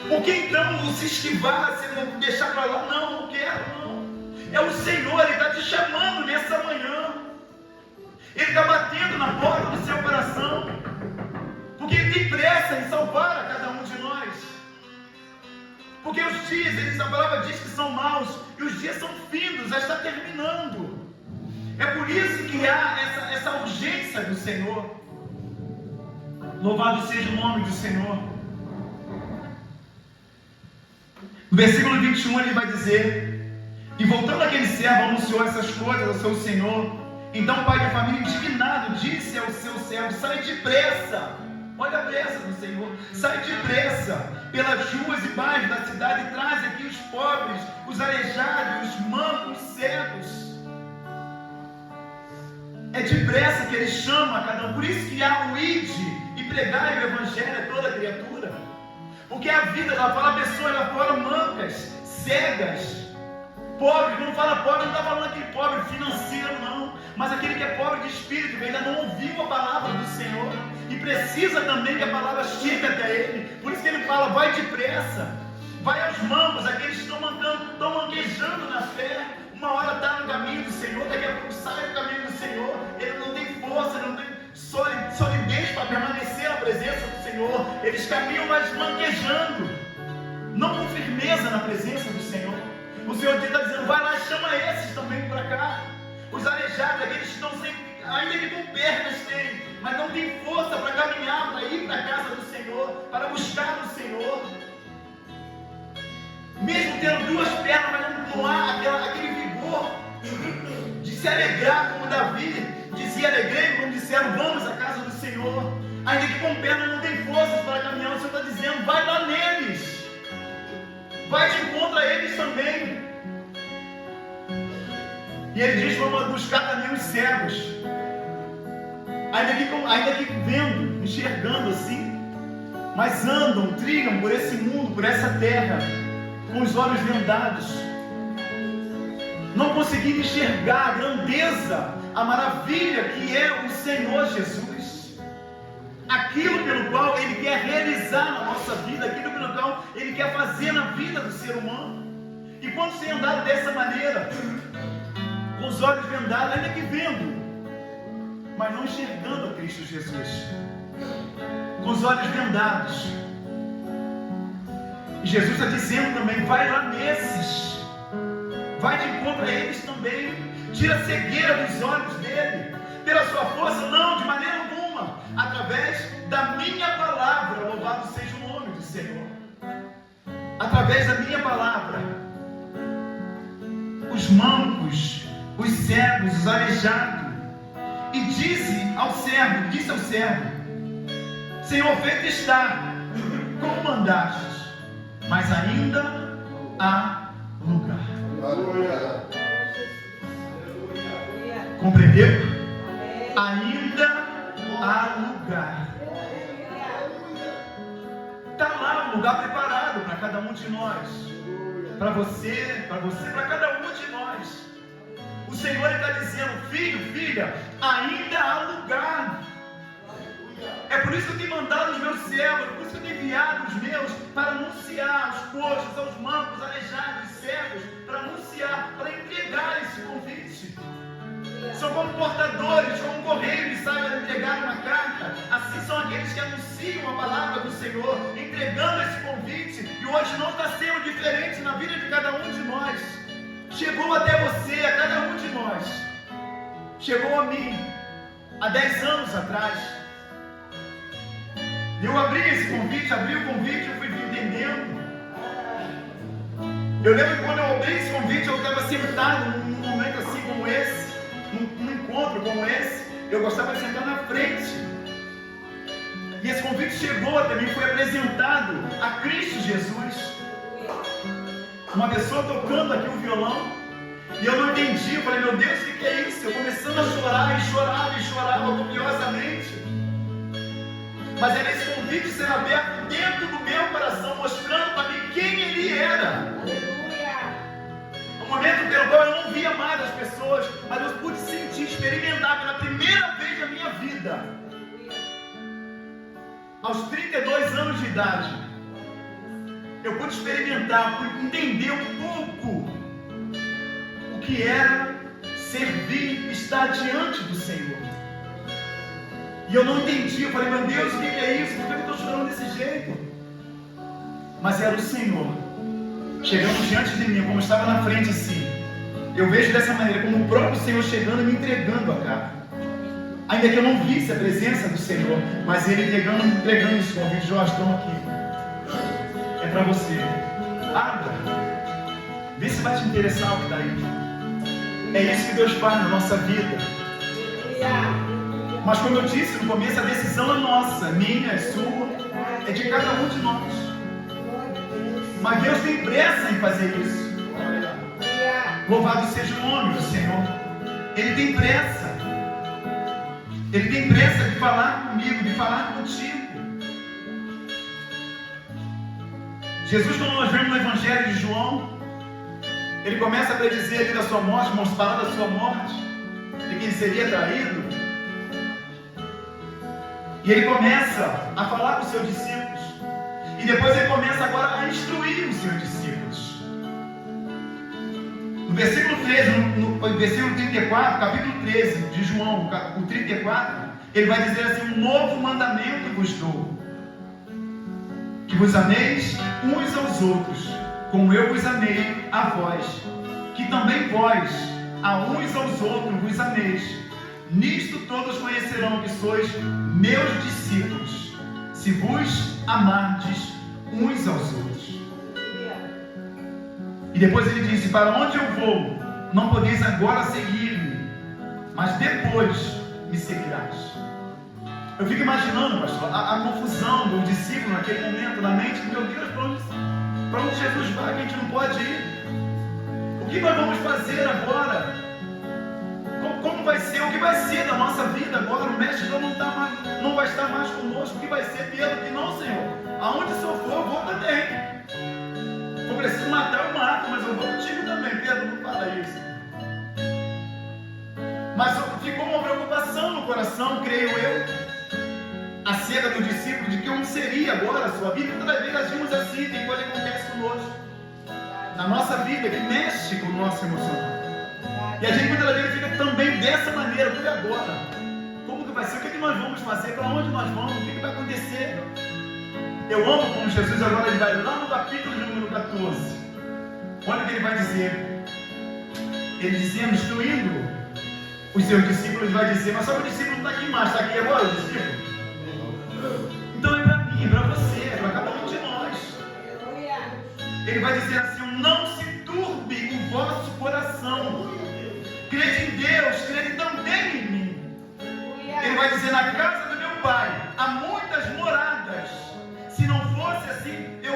Por que então se esquivar, se não deixar para lá? Não quero, não. É o Senhor, Ele está te chamando nessa manhã. Ele está batendo na porta do seu coração, porque Ele tem pressa em salvar a cada um de nós. Porque os dias, a palavra diz que são maus, e os dias são findos, já está terminando. É por isso que há essa urgência do Senhor. Louvado seja o nome do Senhor. No versículo 21 ele vai dizer: e voltando aquele servo, anunciou essas coisas ao seu senhor. Então o pai de família, indignado, disse ao seu servo: sai depressa. Olha a pressa do Senhor. Sai depressa pelas ruas e bairros da cidade e traz aqui os pobres, os aleijados, os mancos, os cegos. É depressa que Ele chama a cada um. Por isso que há o ide e pregar o Evangelho a toda criatura. Porque a vida, ela fala pessoas lá fora mancas, cegas, pobres. Não fala pobre, não está falando aquele pobre financeiro, não. Mas aquele que é pobre de espírito, que ainda não ouviu a palavra do Senhor e precisa também que a palavra chegue até ele. Por isso que Ele fala: vai depressa, vai aos mancos, aqueles que estão manquejando na fé. Uma hora está no caminho do Senhor, daqui a pouco sai do caminho do Senhor. Ele não tem força, ele não tem solidez para permanecer na presença do Senhor. Eles caminham, mas manquejando, não com firmeza na presença do Senhor. O Senhor está dizendo: vai lá, chama esses também para cá. Os aleijados, aqueles que estão sempre, ainda que com pernas têm, mas não tem força para caminhar, para ir para a casa do Senhor, para buscar o Senhor. Mesmo tendo duas pernas, mas não há aquele vigor de se alegrar, como Davi dizia: alegrei, como disseram, vamos à casa do Senhor. Ainda que com pernas não tem forças para caminhar, o Senhor está dizendo: vai lá neles, vai de encontro a eles também. E Ele diz: vamos buscar também os cegos, ainda que vendo, enxergando assim, mas andam, trilham por esse mundo, por essa terra, com os olhos vendados, não conseguindo enxergar a grandeza, a maravilha que é o Senhor Jesus, aquilo pelo qual Ele quer realizar na nossa vida, aquilo pelo qual Ele quer fazer na vida do ser humano. E quando você andar dessa maneira, com os olhos vendados, ainda que vendo, mas não enxergando a Cristo Jesus, com os olhos vendados. E Jesus está dizendo também, vai lá nesses, vai de encontro a eles também, tira a cegueira dos olhos dele, pela sua força, não, de maneira alguma, através da minha palavra, louvado seja o nome do Senhor, através da minha palavra, os mancos, os cegos, os aleijados, e disse ao servo, Senhor, feito está, como mandastes, mas ainda há lugar. Aleluia. Compreendeu? Ainda há lugar. Está lá um lugar preparado para cada um de nós. Para você, para cada um de nós. O Senhor está dizendo, filho, filha, ainda há lugar. É por isso que eu tenho mandado os meus servos, é por isso que eu tenho enviado os meus para anunciar aos coxos, aos mancos, aleijados, cegos, para anunciar, para entregar esse convite. São como portadores, como correios que saem a entregar uma carta. Assim são aqueles que anunciam a palavra do Senhor, entregando esse convite. E hoje não está sendo diferente na vida de cada um de nós. Chegou até você, a cada um de nós. Chegou a mim, há 10 anos atrás. Eu abri esse convite, eu fui entendendo. Eu lembro que quando eu abri esse convite, eu estava sentado num momento assim como esse, num encontro como esse, eu gostava de sentar na frente. E esse convite chegou até mim, foi apresentado a Cristo Jesus. Uma pessoa tocando aqui o violão, e eu não entendi, eu falei, meu Deus, o que é isso? Eu começando a chorar, e chorava copiosamente. Mas era esse convite sendo aberto dentro do meu coração, mostrando para mim quem Ele era. Um momento pelo qual eu não via mais as pessoas, mas eu pude sentir, experimentar pela primeira vez na minha vida. Aos 32 anos de idade, eu pude experimentar, pude entender um pouco o que era servir, estar diante do Senhor. E eu não entendi, eu falei, meu Deus, o que é isso? Por que eu estou chorando desse jeito? Mas era o Senhor, chegando diante de mim, como estava na frente assim. Eu vejo dessa maneira, como o próprio Senhor chegando e me entregando a carta. Ainda que eu não visse a presença do Senhor, mas Ele entregando esse convite, Jorge, estão aqui. É para você. Abra. Vê se vai te interessar o que está aí. É isso que Deus faz na nossa vida. Mas como eu disse no começo, a decisão é nossa, minha, é sua, é de cada um de nós. Mas Deus tem pressa em fazer isso. Louvado seja o nome do Senhor. Ele tem pressa. Ele tem pressa de falar comigo, de falar contigo. Jesus, quando nós vemos no Evangelho de João, ele começa a predizer ali da sua morte, falar da sua morte, de que ele seria traído. E ele começa a falar com os seus discípulos. E depois ele começa agora a instruir os seus discípulos. No versículo 13, no versículo 34, capítulo 13 de João, o 34, ele vai dizer assim, um novo mandamento vos dou. Que vos ameis uns aos outros, como eu vos amei a vós. Que também vós, a uns aos outros, vos ameis. Nisto todos conhecerão que sois meus discípulos, se vos amardes uns aos outros. E depois ele disse, para onde eu vou, não podeis agora seguir-me, mas depois me seguirás. Eu fico imaginando, pastor, a confusão do discípulo naquele momento, na mente, meu Deus, para onde Jesus vai, que a gente não pode ir? O que nós vamos fazer agora? Como vai ser? O que vai ser da nossa vida agora? O mestre já não vai estar mais conosco. O que vai ser? Pedro, que não, Senhor. Aonde o Senhor for, eu vou também. Eu preciso matar, eu mato, mas eu vou contigo também. Pedro, não fala isso. Mas ficou uma preocupação no coração, creio eu, acerca do discípulo, de que como seria agora a sua vida. Toda vez agimos assim, tem coisa que acontece conosco na nossa vida, que mexe com o nosso emocional. E a gente muitas vezes fica também dessa maneira, por agora. culto vai ser, o que nós vamos fazer, para onde nós vamos, o que vai acontecer. Eu amo como Jesus agora ele vai lá no capítulo número 14. Olha o que ele vai dizer. Ele dizendo, instruindo os seus discípulos, vai dizer, mas só que o discípulo não está aqui mais, está aqui agora o discípulo? Então é para mim, é para você, é para cada um de nós. Ele vai dizer assim, não se turbe o vosso coração. Crede em Deus, crede também em mim. Ele vai dizer, na casa do meu pai há muitas moradas. Se não fosse assim, eu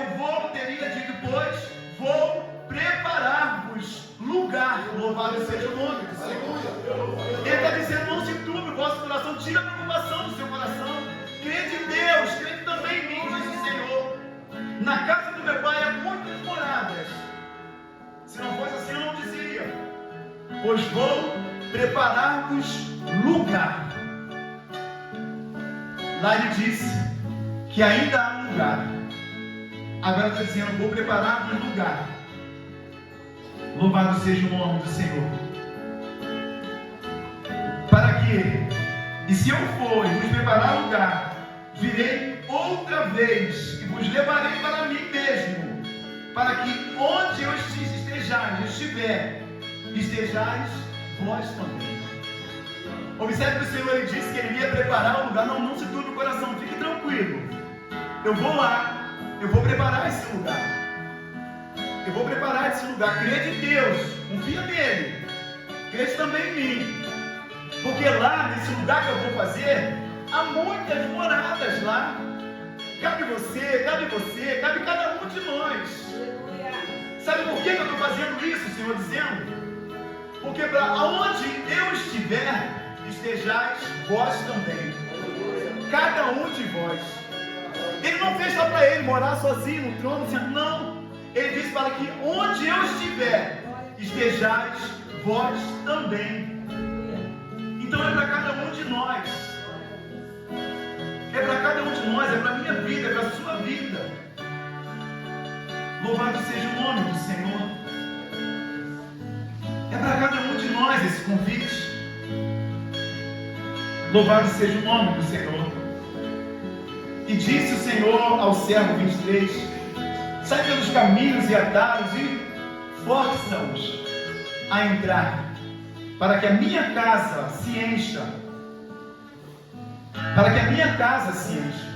teria dito, pois vou preparar-vos lugar. Louvado seja o nome do Senhor. Ele está dizendo, não se turbe o vosso coração, tira a preocupação do seu coração. Crede em Deus, crede também em mim, diz o Senhor. Na casa do meu pai há muitas moradas. Se não fosse assim, eu não dizia. Pois vou preparar-vos lugar. Lá ele disse que ainda há um lugar. Agora está dizendo, vou preparar-vos lugar. Louvado seja o nome do Senhor. Para que, e se eu for e vos preparar lugar, virei outra vez e vos levarei para mim mesmo, para que onde eu estejais vós também. Observe que o Senhor ele disse que ele ia preparar um lugar. Não se turbe o coração, fique tranquilo. Eu vou lá, eu vou preparar esse lugar. Eu vou preparar esse lugar. Crede em Deus, confia nele. Crede também em mim. Porque lá, nesse lugar que eu vou fazer, há muitas moradas lá. Cabe você, cabe cada um de nós. Sabe por que eu estou fazendo isso, o Senhor dizendo? Porque para aonde eu estiver, estejais vós também. Cada um de vós. Ele não fez só para ele morar sozinho no trono, não. Ele disse para que onde eu estiver, estejais vós também. Então é para cada um de nós. É para cada um de nós, é para a minha vida, é para a sua vida. Louvado seja o nome do Senhor. É para cada um de nós esse convite. Louvado seja o nome do Senhor. E disse o Senhor ao servo 23: sai pelos caminhos e atalhos e força-os a entrar, para que a minha casa se encha. Para que a minha casa se encha.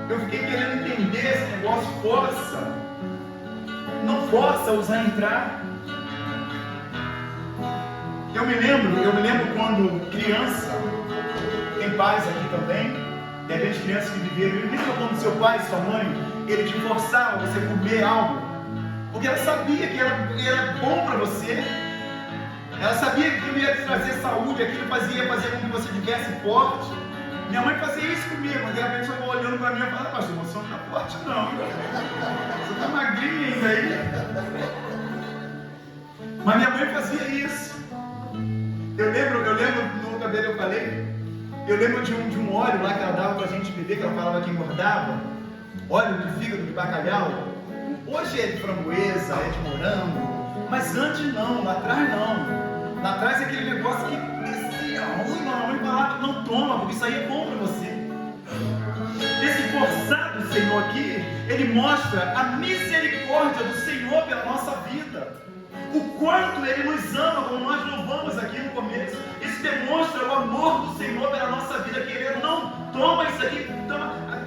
Eu fiquei querendo entender esse negócio, força. Não força-os a entrar. Eu me lembro quando criança, tem pais aqui também, de repente crianças que viveram, eu lembro quando seu pai e sua mãe, ele te forçava a você comer algo, porque ela sabia que era bom para você, ela sabia que aquilo ia te trazer saúde, aquilo ia fazer com que você estivesse forte. Minha mãe fazia isso comigo, mas de repente eu estava olhando para mim e falava, pastor, você não está forte não, você está magrinha ainda aí. Mas minha mãe fazia isso. Eu lembro, no cabelo eu falei, eu lembro de um óleo lá que ela dava pra gente beber, que ela falava que engordava, óleo de fígado de bacalhau. Hoje é de framboesa, é de morango, mas antes não, lá atrás não. Lá atrás é aquele negócio que descia ruim, a mãe falava que não toma, porque isso aí é bom pra você. Esse forçado Senhor aqui, ele mostra a misericórdia do Senhor pela nossa vida. O quanto Ele nos ama, como nós louvamos aqui no começo. Isso demonstra o amor do Senhor pela nossa vida, querendo, não, toma isso aqui,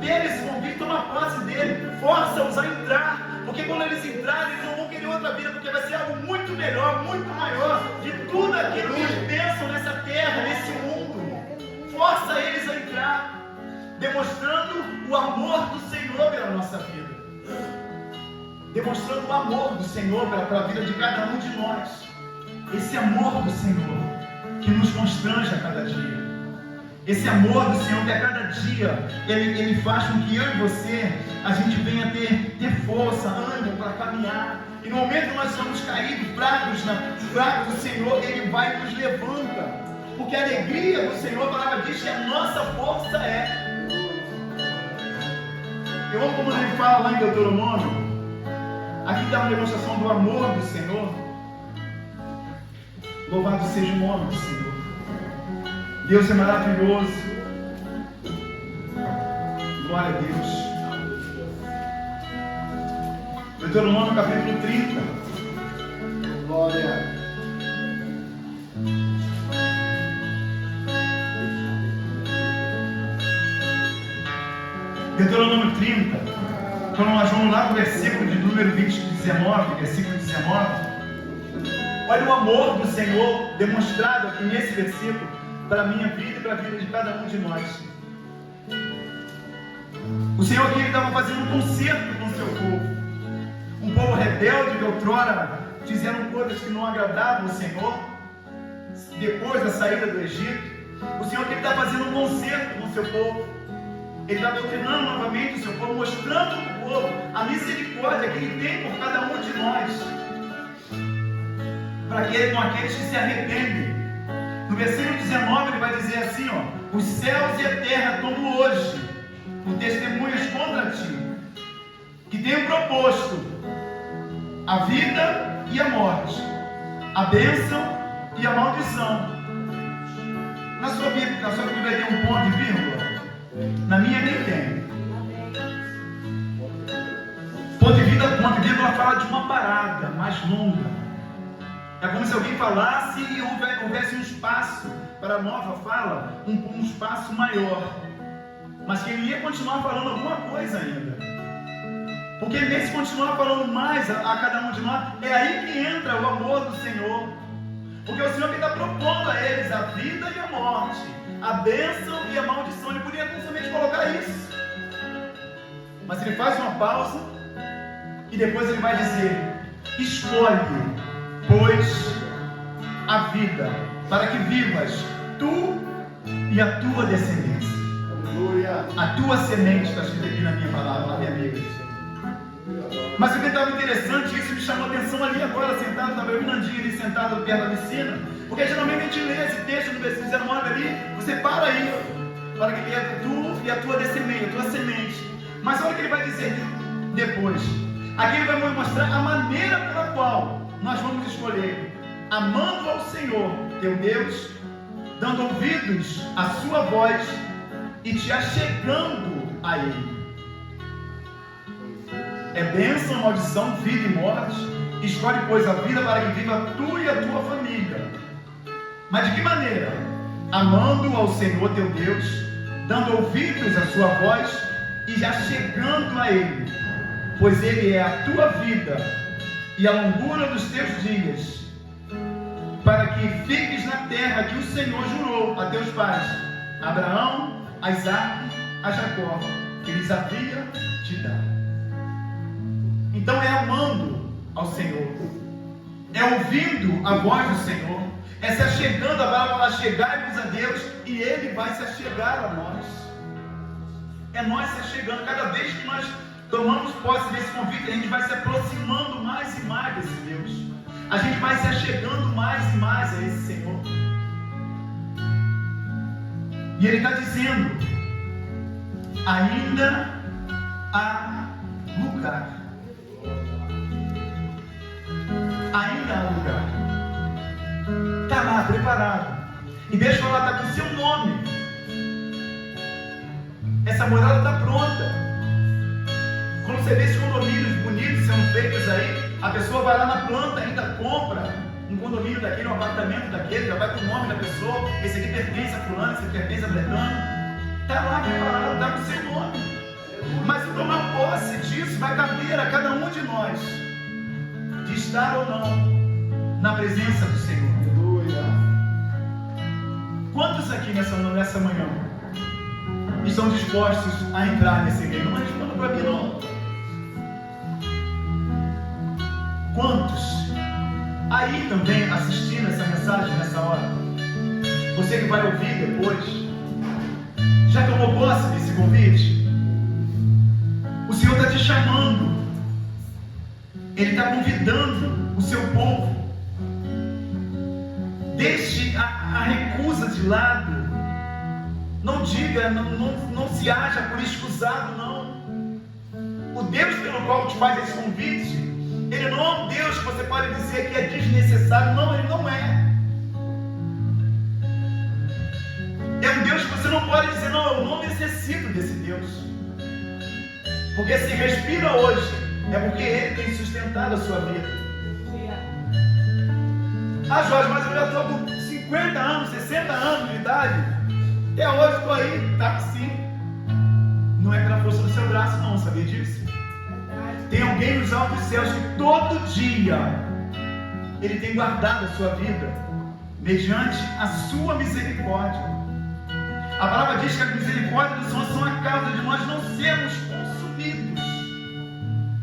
pega esse convite, toma posse dele, força-os a entrar, porque quando eles entrarem, eles não vão querer outra vida, porque vai ser algo muito melhor, muito maior, de tudo aquilo que eles pensam nessa terra, nesse mundo. Força eles a entrar, demonstrando o amor do Senhor pela nossa vida. Demonstrando o amor do Senhor para a vida de cada um de nós. Esse amor do Senhor que nos constrange a cada dia. Esse amor do Senhor que a cada dia Ele faz com que eu e você, a gente venha ter força, ânimo para caminhar. E no momento que nós estamos caídos, fracos do Senhor, Ele vai e nos levanta. Porque a alegria do Senhor, a palavra diz que a nossa força é. Eu amo como Ele fala lá em Deuteronômio. Aqui está uma demonstração do amor do Senhor. Louvado seja o nome do Senhor. Deus é maravilhoso. Glória a Deus. Deuteronômio capítulo 30. Glória. Deuteronômio 30. Quando nós vamos lá para o versículo de número 19, versículo 19. Olha o amor do Senhor demonstrado aqui nesse versículo para a minha vida e para a vida de cada um de nós. O Senhor aqui estava fazendo um concerto com o seu povo. Um povo rebelde que outrora fizeram coisas que não agradavam o Senhor. Depois da saída do Egito, o Senhor aqui está fazendo um concerto com o seu povo. Ele está doutrinando novamente o seu povo, mostrando para o povo a misericórdia que Ele tem por cada um de nós. Para aqueles que se arrependem. No versículo 19 ele vai dizer assim, ó: os céus e a terra tomo hoje por testemunhas contra ti, que tenho proposto a vida e a morte, a bênção e a maldição. Na sua Bíblia tem um ponto e vírgula? Na minha nem tem. Ponto e vírgula fala de uma parada mais longa. É como se alguém falasse e houvesse um espaço para a nova fala, um espaço maior. Mas que ele ia continuar falando alguma coisa ainda. Porque nesse continuar falando mais a cada um de nós, é aí que entra o amor do Senhor. Porque o Senhor que está propondo a eles a vida e a morte, a bênção e a maldição. Ele podia somente colocar isso. Mas ele faz uma pausa e depois ele vai dizer: escolhe, pois, a vida, para que vivas tu e a tua descendência. Aleluia. A tua semente está escrito aqui na minha palavra, na minha Bíblia. Mas o que estava interessante, isso me chamou a atenção ali agora, sentado, estava eu e Nandinho ali sentado perto da piscina, porque geralmente a gente lê esse texto no versículo 19 ali, você para aí, para que viva tu e a tua descendência, a tua semente. Mas olha o que ele vai dizer depois. Aqui ele vai mostrar a maneira pela qual nós vamos escolher, amando ao Senhor, teu Deus, dando ouvidos à sua voz e te achegando a Ele. É bênção, maldição, vida e morte. Escolhe, pois, a vida para que viva tu e a tua família. Mas de que maneira? Amando ao Senhor teu Deus, dando ouvidos à sua voz e já chegando a Ele, pois Ele é a tua vida e a longura dos teus dias, para que fiques na terra que o Senhor jurou a teus pais, Abraão, a Isaque, a Jacó, que lhes havia te dado. Então é amando ao Senhor, é ouvindo a voz do Senhor, é se achegando, a palavra achegai-vos a Deus e Ele vai se achegar a nós. É nós se achegando. Cada vez que nós tomamos posse desse convite, a gente vai se aproximando mais e mais desse Deus. A gente vai se achegando mais e mais a esse Senhor. E Ele está dizendo: ainda há lugar. Ainda há lugar. Está lá, preparado. E deixa eu falar, está com o seu nome. Essa morada está pronta. Quando você vê esses condomínios bonitos sendo feitos aí, a pessoa vai lá na planta, ainda compra um condomínio daquele, um apartamento daquele, já vai com o nome da pessoa. Esse aqui pertence a fulano, esse aqui pertence a Bretano. Está lá preparado, está com o seu nome. Mas se tomar posse disso, vai caber a cada um de nós de estar ou não na presença do Senhor. Aleluia. Quantos aqui nessa manhã estão dispostos a entrar nesse reino? Não responda para mim não. Quantos aí também assistindo essa mensagem nessa hora? Você que vai ouvir depois, já tomou posse desse convite? O Senhor está te chamando. Ele está convidando o seu povo. Deixe a recusa de lado. Não diga, não se haja por escusado, não. O Deus pelo qual te faz esse convite, Ele não é um Deus que você pode dizer que é desnecessário. Não, Ele não é. você não pode dizer, não, eu não necessito desse Deus. Porque se respira hoje, é porque Ele tem sustentado a sua vida. Ah, Jorge, mas eu já estou com 50 anos, 60 anos de idade. Até hoje estou aí, tá assim. Não é pela força do seu braço, não, sabia disso? Tem alguém nos altos céus que todo dia Ele tem guardado a sua vida mediante a sua misericórdia. A palavra diz que a misericórdia do Senhor são a causa de nós não sermos consumidos.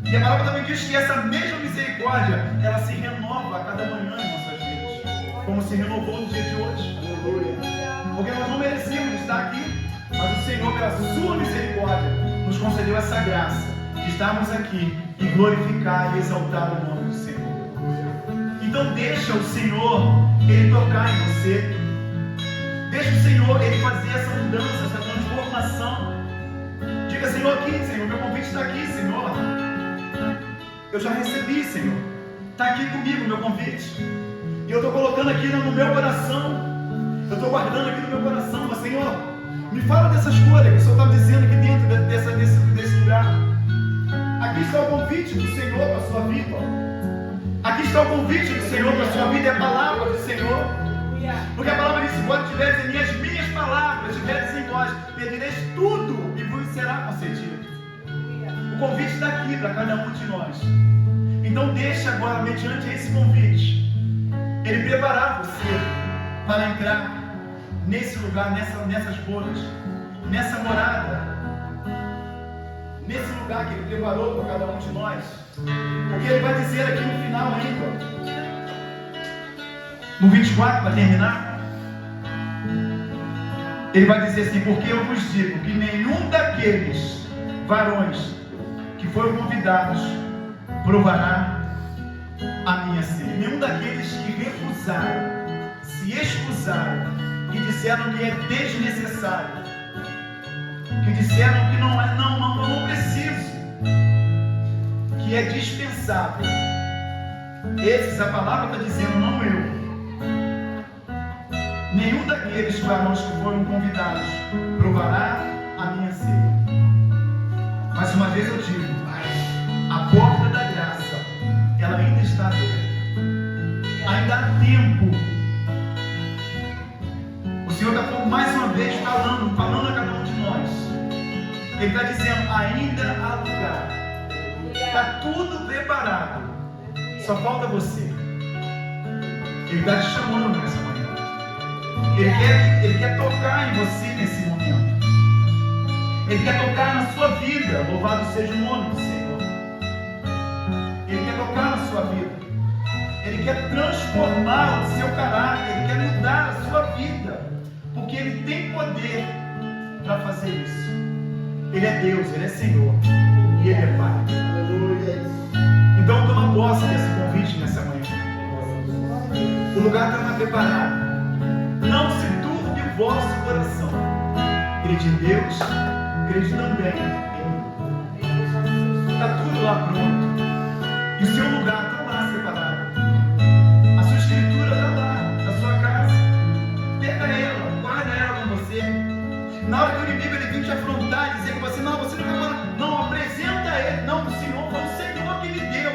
E a palavra também diz que essa mesma misericórdia, ela se renova a cada manhã em nossas vidas, como se renovou no dia de hoje. Porque nós não merecemos estar aqui, mas o Senhor, pela sua misericórdia, nos concedeu essa graça de estarmos aqui e glorificar e exaltar o nome do Senhor. Então deixa o Senhor Ele tocar em você. Deixa o Senhor Ele fazer essa mudança, essa transformação. Diga, Senhor, aqui, Senhor, meu convite está aqui, Senhor. Eu já recebi, Senhor. Está aqui comigo, meu convite. E eu estou colocando aqui no meu coração. Eu estou guardando aqui no meu coração. Mas, Senhor, me fala dessas coisas que o Senhor está dizendo aqui dentro desse lugar. Aqui está o convite do Senhor para a sua vida. Aqui está o convite do Senhor para a sua vida. É a palavra do Senhor. Porque a palavra diz, quando tiveres em mim as minhas palavras, tiveres em vós, pedireis tudo e vos será concedido. O convite está aqui para cada um de nós. Então deixa agora, mediante esse convite, Ele preparar você para entrar nesse lugar, nessas bodas, nessa morada, nesse lugar que Ele preparou para cada um de nós. Porque Ele vai dizer aqui no final ainda, no 24, para terminar, Ele vai dizer assim, porque eu vos digo que nenhum daqueles varões que foram convidados provará a minha ceia. Nenhum daqueles que recusaram, se excusaram, que disseram que é desnecessário, que disseram que não preciso, que é dispensável. Esses, a palavra está dizendo, não eu. Nenhum daqueles varões que foram convidados provará a minha ceia. Mais uma vez eu digo, a porta da graça, ela ainda está aberta. Ainda há tempo. O Senhor está mais uma vez falando a cada um de nós. Ele está dizendo, ainda há lugar. Está tudo preparado. Só falta você. Ele está te chamando nessa manhã. Ele quer tocar em você nesse momento. Ele quer tocar na sua vida. Louvado seja o nome do Senhor. Ele quer tocar na sua vida. Ele quer transformar o seu caráter. Ele quer mudar a sua vida. Porque Ele tem poder para fazer isso. Ele é Deus, Ele é Senhor. E Ele é Pai. Então toma posse desse convite nessa manhã. O lugar está preparado. Não se turbe o vosso coração. Crede em Deus, crede também em mim. Está tudo lá pronto. E o seu lugar está lá separado. A sua escritura está lá, na sua casa. Pega ela, guarda ela com você. Na hora que o inimigo ele vem te afrontar e dizer que você não vai, não apresenta a ele. Não, o Senhor foi o Senhor que me deu.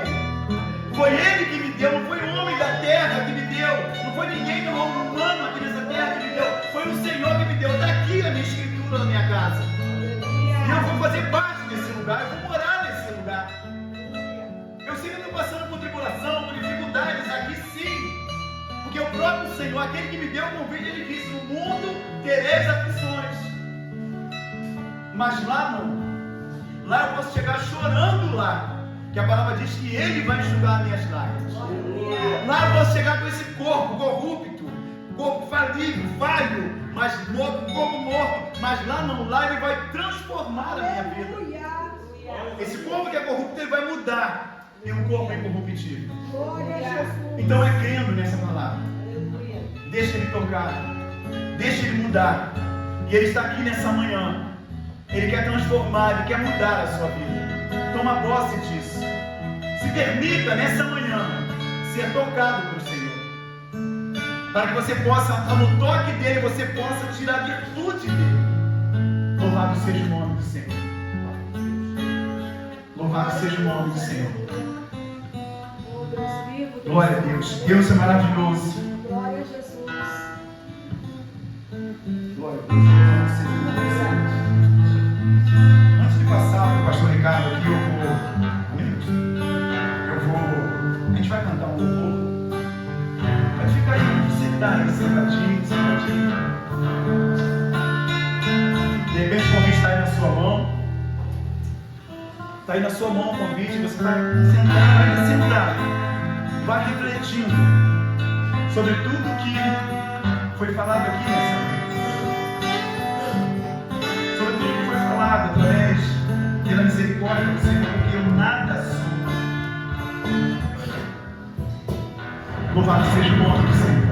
Foi Ele que me deu, não foi o homem da terra que me deu. Não foi ninguém do homem humano aqui nessa terra que me deu. Foi o Senhor que me deu. Está aqui a minha escritura na minha casa. E eu vou fazer parte desse lugar, eu vou morar nesse lugar. Eu sei que eu estou passando por tribulação, por dificuldades aqui sim. Porque o próprio Senhor, aquele que me deu o convite, Ele disse, no mundo tereis aflições. Mas lá não. Lá eu posso chegar chorando lá. Que a palavra diz que Ele vai enxugar minhas lágrimas. Lá eu posso chegar com esse corpo corrupto, corpo falho, mas morto, corpo morto. Mas lá não, lá Ele vai transformar a minha vida. Esse corpo que é corrupto, Ele vai mudar em um corpo incorruptível. Então é crendo nessa palavra. Deixa Ele tocar, deixa Ele mudar. E Ele está aqui nessa manhã. Ele quer transformar, Ele quer mudar a sua vida. Toma posse disso. Se permita nessa manhã ser tocado pelo Senhor. para que você possa, no toque dele, você possa tirar a virtude dele. Louvado seja o nome do Senhor. Louvado seja o nome do Senhor. Glória a Deus. Deus é maravilhoso. Glória a Jesus. Glória a Deus. Antes de passar para o pastor Ricardo aqui, a gente vai cantar um louvor. Pode ficar aí, sentar aí, sentadinho. De repente o convite está aí na sua mão. Está aí na sua mão o convite, você vai sentar. Vai refletindo sobre tudo que foi falado aqui nessa noite. Sobre tudo que foi falado através pela misericórdia do Senhor, porque eu nada sou. Louvado seja o nome do Senhor.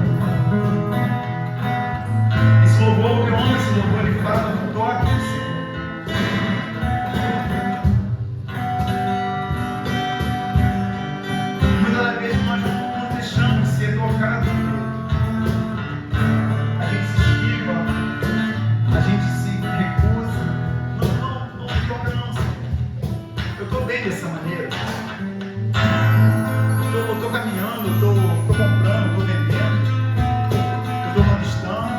Esse louvor, eu amo esse louvor, ele fala do toque do Senhor. Muitas vezes nós não deixamos de ser tocados por Ele. A gente se esquiva, a gente se recusa. Não toca não, Senhor. Eu estou bem dessa maneira. Eu estou caminhando, eu estou comprando, eu estou vendendo, eu estou conquistando.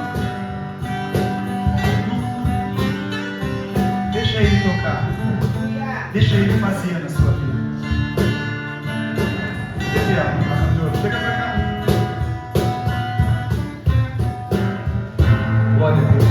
Deixa Ele tocar. Deixa Ele fazer na sua vida. Chega pra cá. Glória a Deus.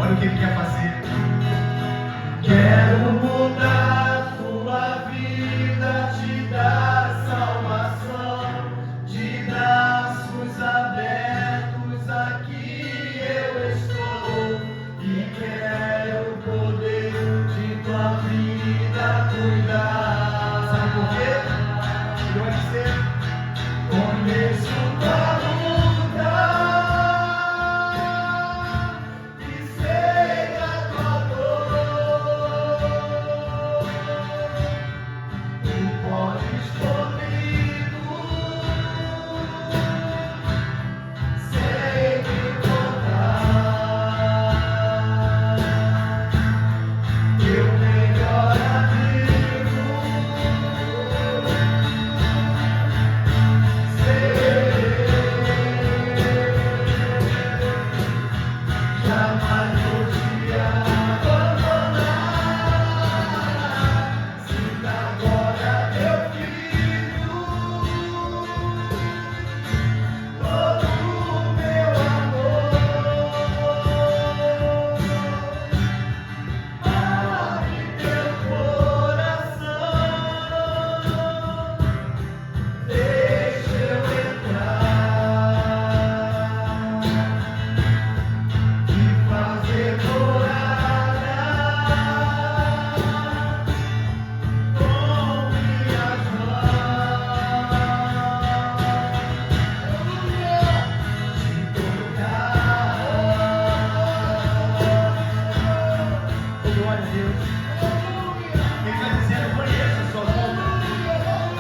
Olha o que Ele quer fazer. Quero mudar tua vida, te dar salvação, de braços abertos aqui eu estou e quero poder de tua vida cuidar. Sabe por quê? Ele vai dizer: começo da luta.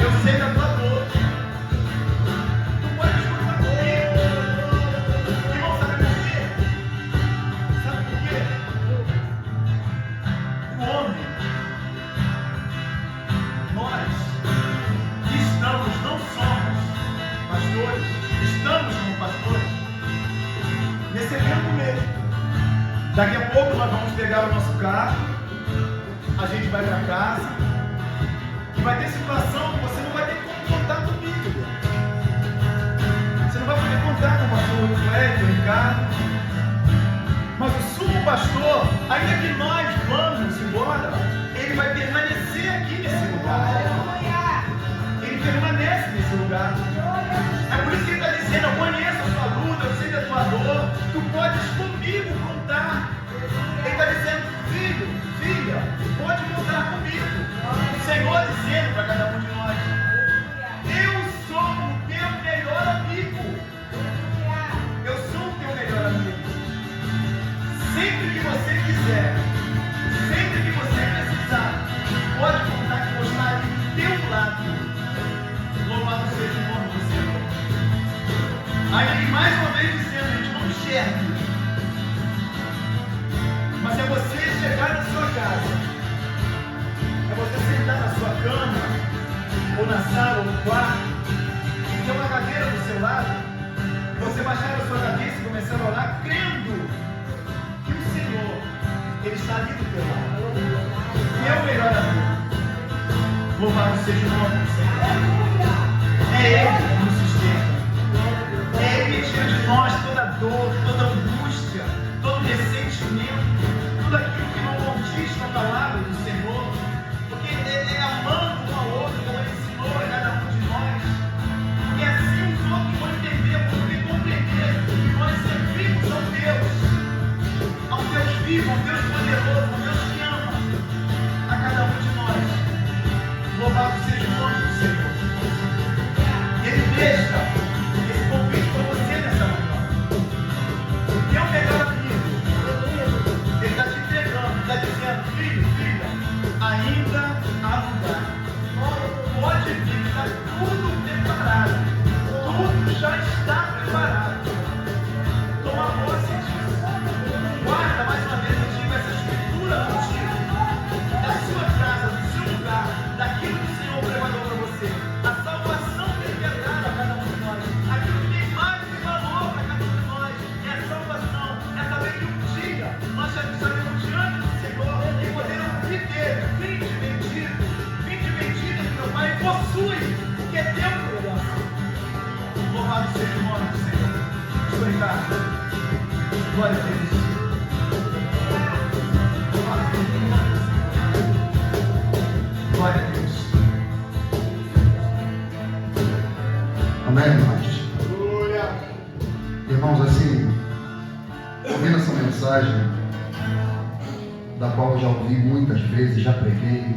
Eu sei da tua dor. Tu pode contar comigo. Irmão, sabe por quê? Sabe por quê? O homem, nós estamos, não somos pastores, estamos como pastores nesse evento mesmo. Daqui a pouco nós vamos pegar o nosso carro, a gente vai para casa e vai ter situação que você não vai ter como contar comigo. Você não vai poder contar com o pastor Cléber, o Ricardo. Mas o sumo pastor, ainda que nós vamos embora, ele vai permanecer aqui nesse lugar. Ele permanece nesse lugar. É por isso que ele está dizendo: eu conheço a sua luta, eu sei da tua dor, tu podes comigo contar. Ele está dizendo: filho, filha, pode contar comigo. O Senhor dizendo para cada um de nós: eu sou o teu melhor amigo. Eu sou o teu melhor amigo. Sempre que você quiser, sempre que você precisar, pode contar que eu estarei do teu lado. Louvado seja o nome do Senhor. Aí mais uma vez dizendo: gente, não enxergue. Mas é você chegar na sua casa, é você sentar na sua cama, ou na sala, ou no quarto, e ter uma cadeira do seu lado, e você baixar a sua cabeça e começar a orar, crendo que o Senhor, Ele está ali do teu lado. E é o melhor amigo. Louvado seja o nome do Senhor. É Ele que nos sustenta. É Ele que tira de nós toda dor, toda angústia, todo ressentimento, tudo aquilo que não condiz com a palavra do Senhor. Porque Ele é amando um ao outro, como Ele ensinou a cada um de nós. E assim os outros vão entender, vão compreender que nós servimos ao Deus vivo, um Deus poderoso, um Deus que ama a cada um de nós. Louvado seja o nome do Senhor. Ele deixa esse convite para você nessa manhã. Teu melhor amigo, Ele está te entregando, está dizendo: filho, filha, ainda há lugar. Pode vir, está tudo preparado. Tudo já está preparado. Toma posse disso. Guarda mais uma vez, eu digo, essa escritura contigo, da sua casa, do seu lugar, daquilo que o Senhor preparou para você, a salvação que Ele quer dar a cada um de nós, aquilo que tem mais de valor para cada um de nós, é a salvação, é saber que um dia nós estaremos diante do Senhor e poderemos viver 20 medidas que meu Pai possui, que é teu por herança. Louvado seja o nome do Senhor. Obrigado. Glória a Deus. Glória a Deus. Amém, irmãos? Irmãos, assim, ouvindo essa mensagem, da qual eu já ouvi muitas vezes, já preguei,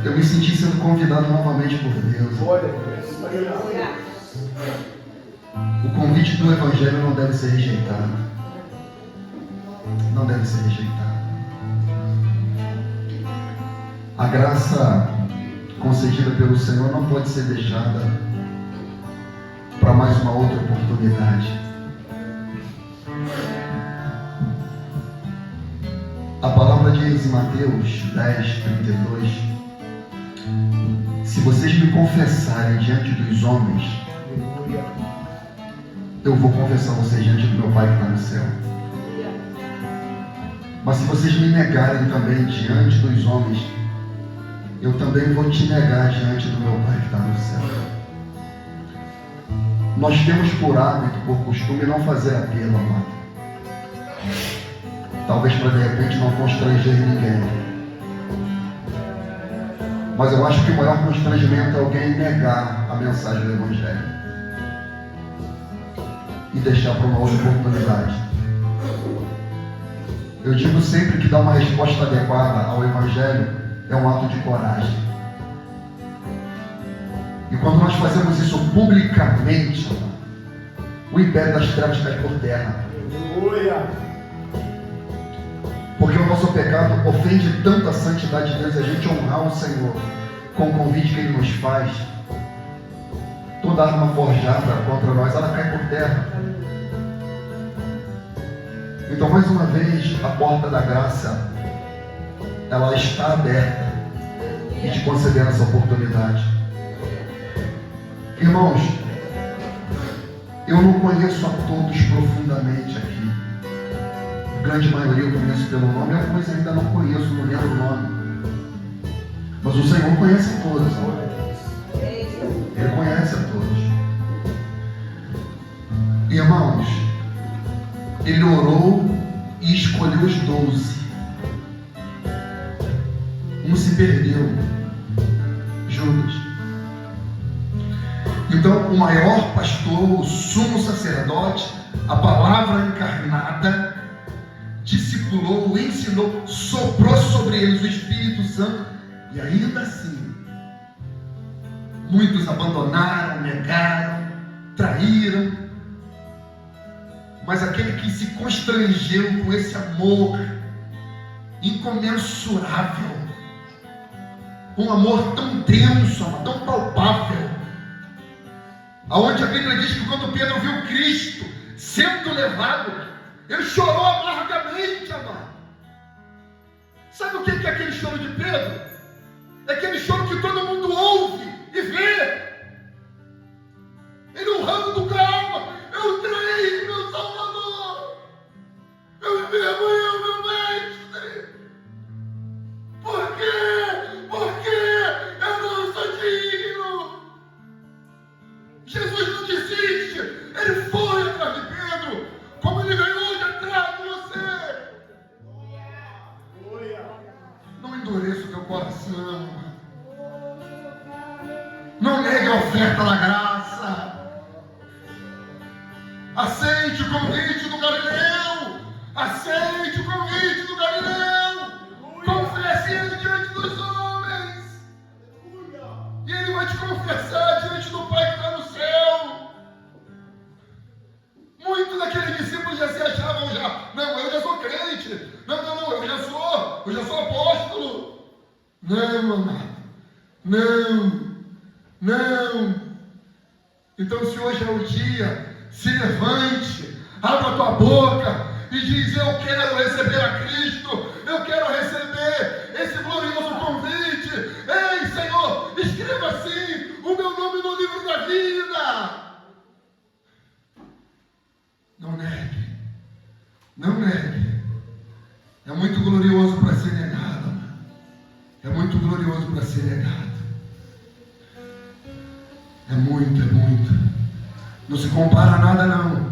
eu me senti sendo convidado novamente por Deus. O convite do Evangelho não deve ser rejeitado. Não deve ser rejeitado. A graça concedida pelo Senhor não pode ser deixada para mais uma outra oportunidade. A palavra diz em Mateus 10:32: se vocês me confessarem diante dos homens, eu vou confessar vocês diante do meu Pai que está no céu. Mas se vocês me negarem também diante dos homens, eu também vou te negar diante do meu Pai que está no céu. Nós temos por hábito, por costume, não fazer apelo, amado. Talvez para de repente não constranger ninguém. Mas eu acho que o maior constrangimento é alguém negar a mensagem do Evangelho e deixar para uma outra oportunidade. Eu digo sempre que dar uma resposta adequada ao Evangelho é um ato de coragem. E quando nós fazemos isso publicamente, o império das trevas cai por terra. Porque o nosso pecado ofende tanto a santidade de Deus, a gente honrar o Senhor com o convite que Ele nos faz. Toda arma forjada contra nós, ela cai por terra. Então, mais uma vez, a porta da graça, ela está aberta e te concedendo essa oportunidade. Irmãos, eu não conheço a todos profundamente aqui. A grande maioria eu conheço pelo nome, alguns ainda não conheço, não lembro o nome. Mas o Senhor conhece a todos. Ele conhece a todos. Irmãos, Ele orou e escolheu os 12. Um se perdeu, Judas. Então, o maior pastor, o sumo sacerdote, a palavra encarnada, discipulou, ensinou, soprou sobre eles o Espírito Santo, e ainda assim, muitos abandonaram, negaram, traíram. Mas aquele que se constrangeu com esse amor incomensurável, um amor tão denso, tão palpável, aonde a Bíblia diz que quando Pedro viu Cristo sendo levado, ele chorou amargamente, amado. Sabe o que é aquele choro de Pedro? É aquele choro que todo mundo ouve e vê. Ele urrando com a alma: eu traí meu Salvador, eu envergonhei meu Mestre. Por quê? Porque eu não sou digno. Jesus não desiste, Ele foi atrás de Pedro, como Ele veio hoje atrás de você. Não endureça o teu coração. Não negue a oferta da graça. Aceite o convite do Galileu. Aceite o convite do Galileu. Confesse Ele diante dos homens. E Ele vai te confessar diante do Pai que está no céu. Muitos daqueles discípulos já se achavam já: não, eu já sou crente. Não, eu já sou apóstolo. Não, amado. Não. Então, se hoje é o dia, se levante, abra a tua boca e diz: eu quero receber a Cristo, eu quero receber esse glorioso convite. Ei, Senhor, escreva assim o meu nome no livro da vida. Não negue. É muito glorioso para ser negado. É muito glorioso para ser negado. É muito. Não se compara a nada, não.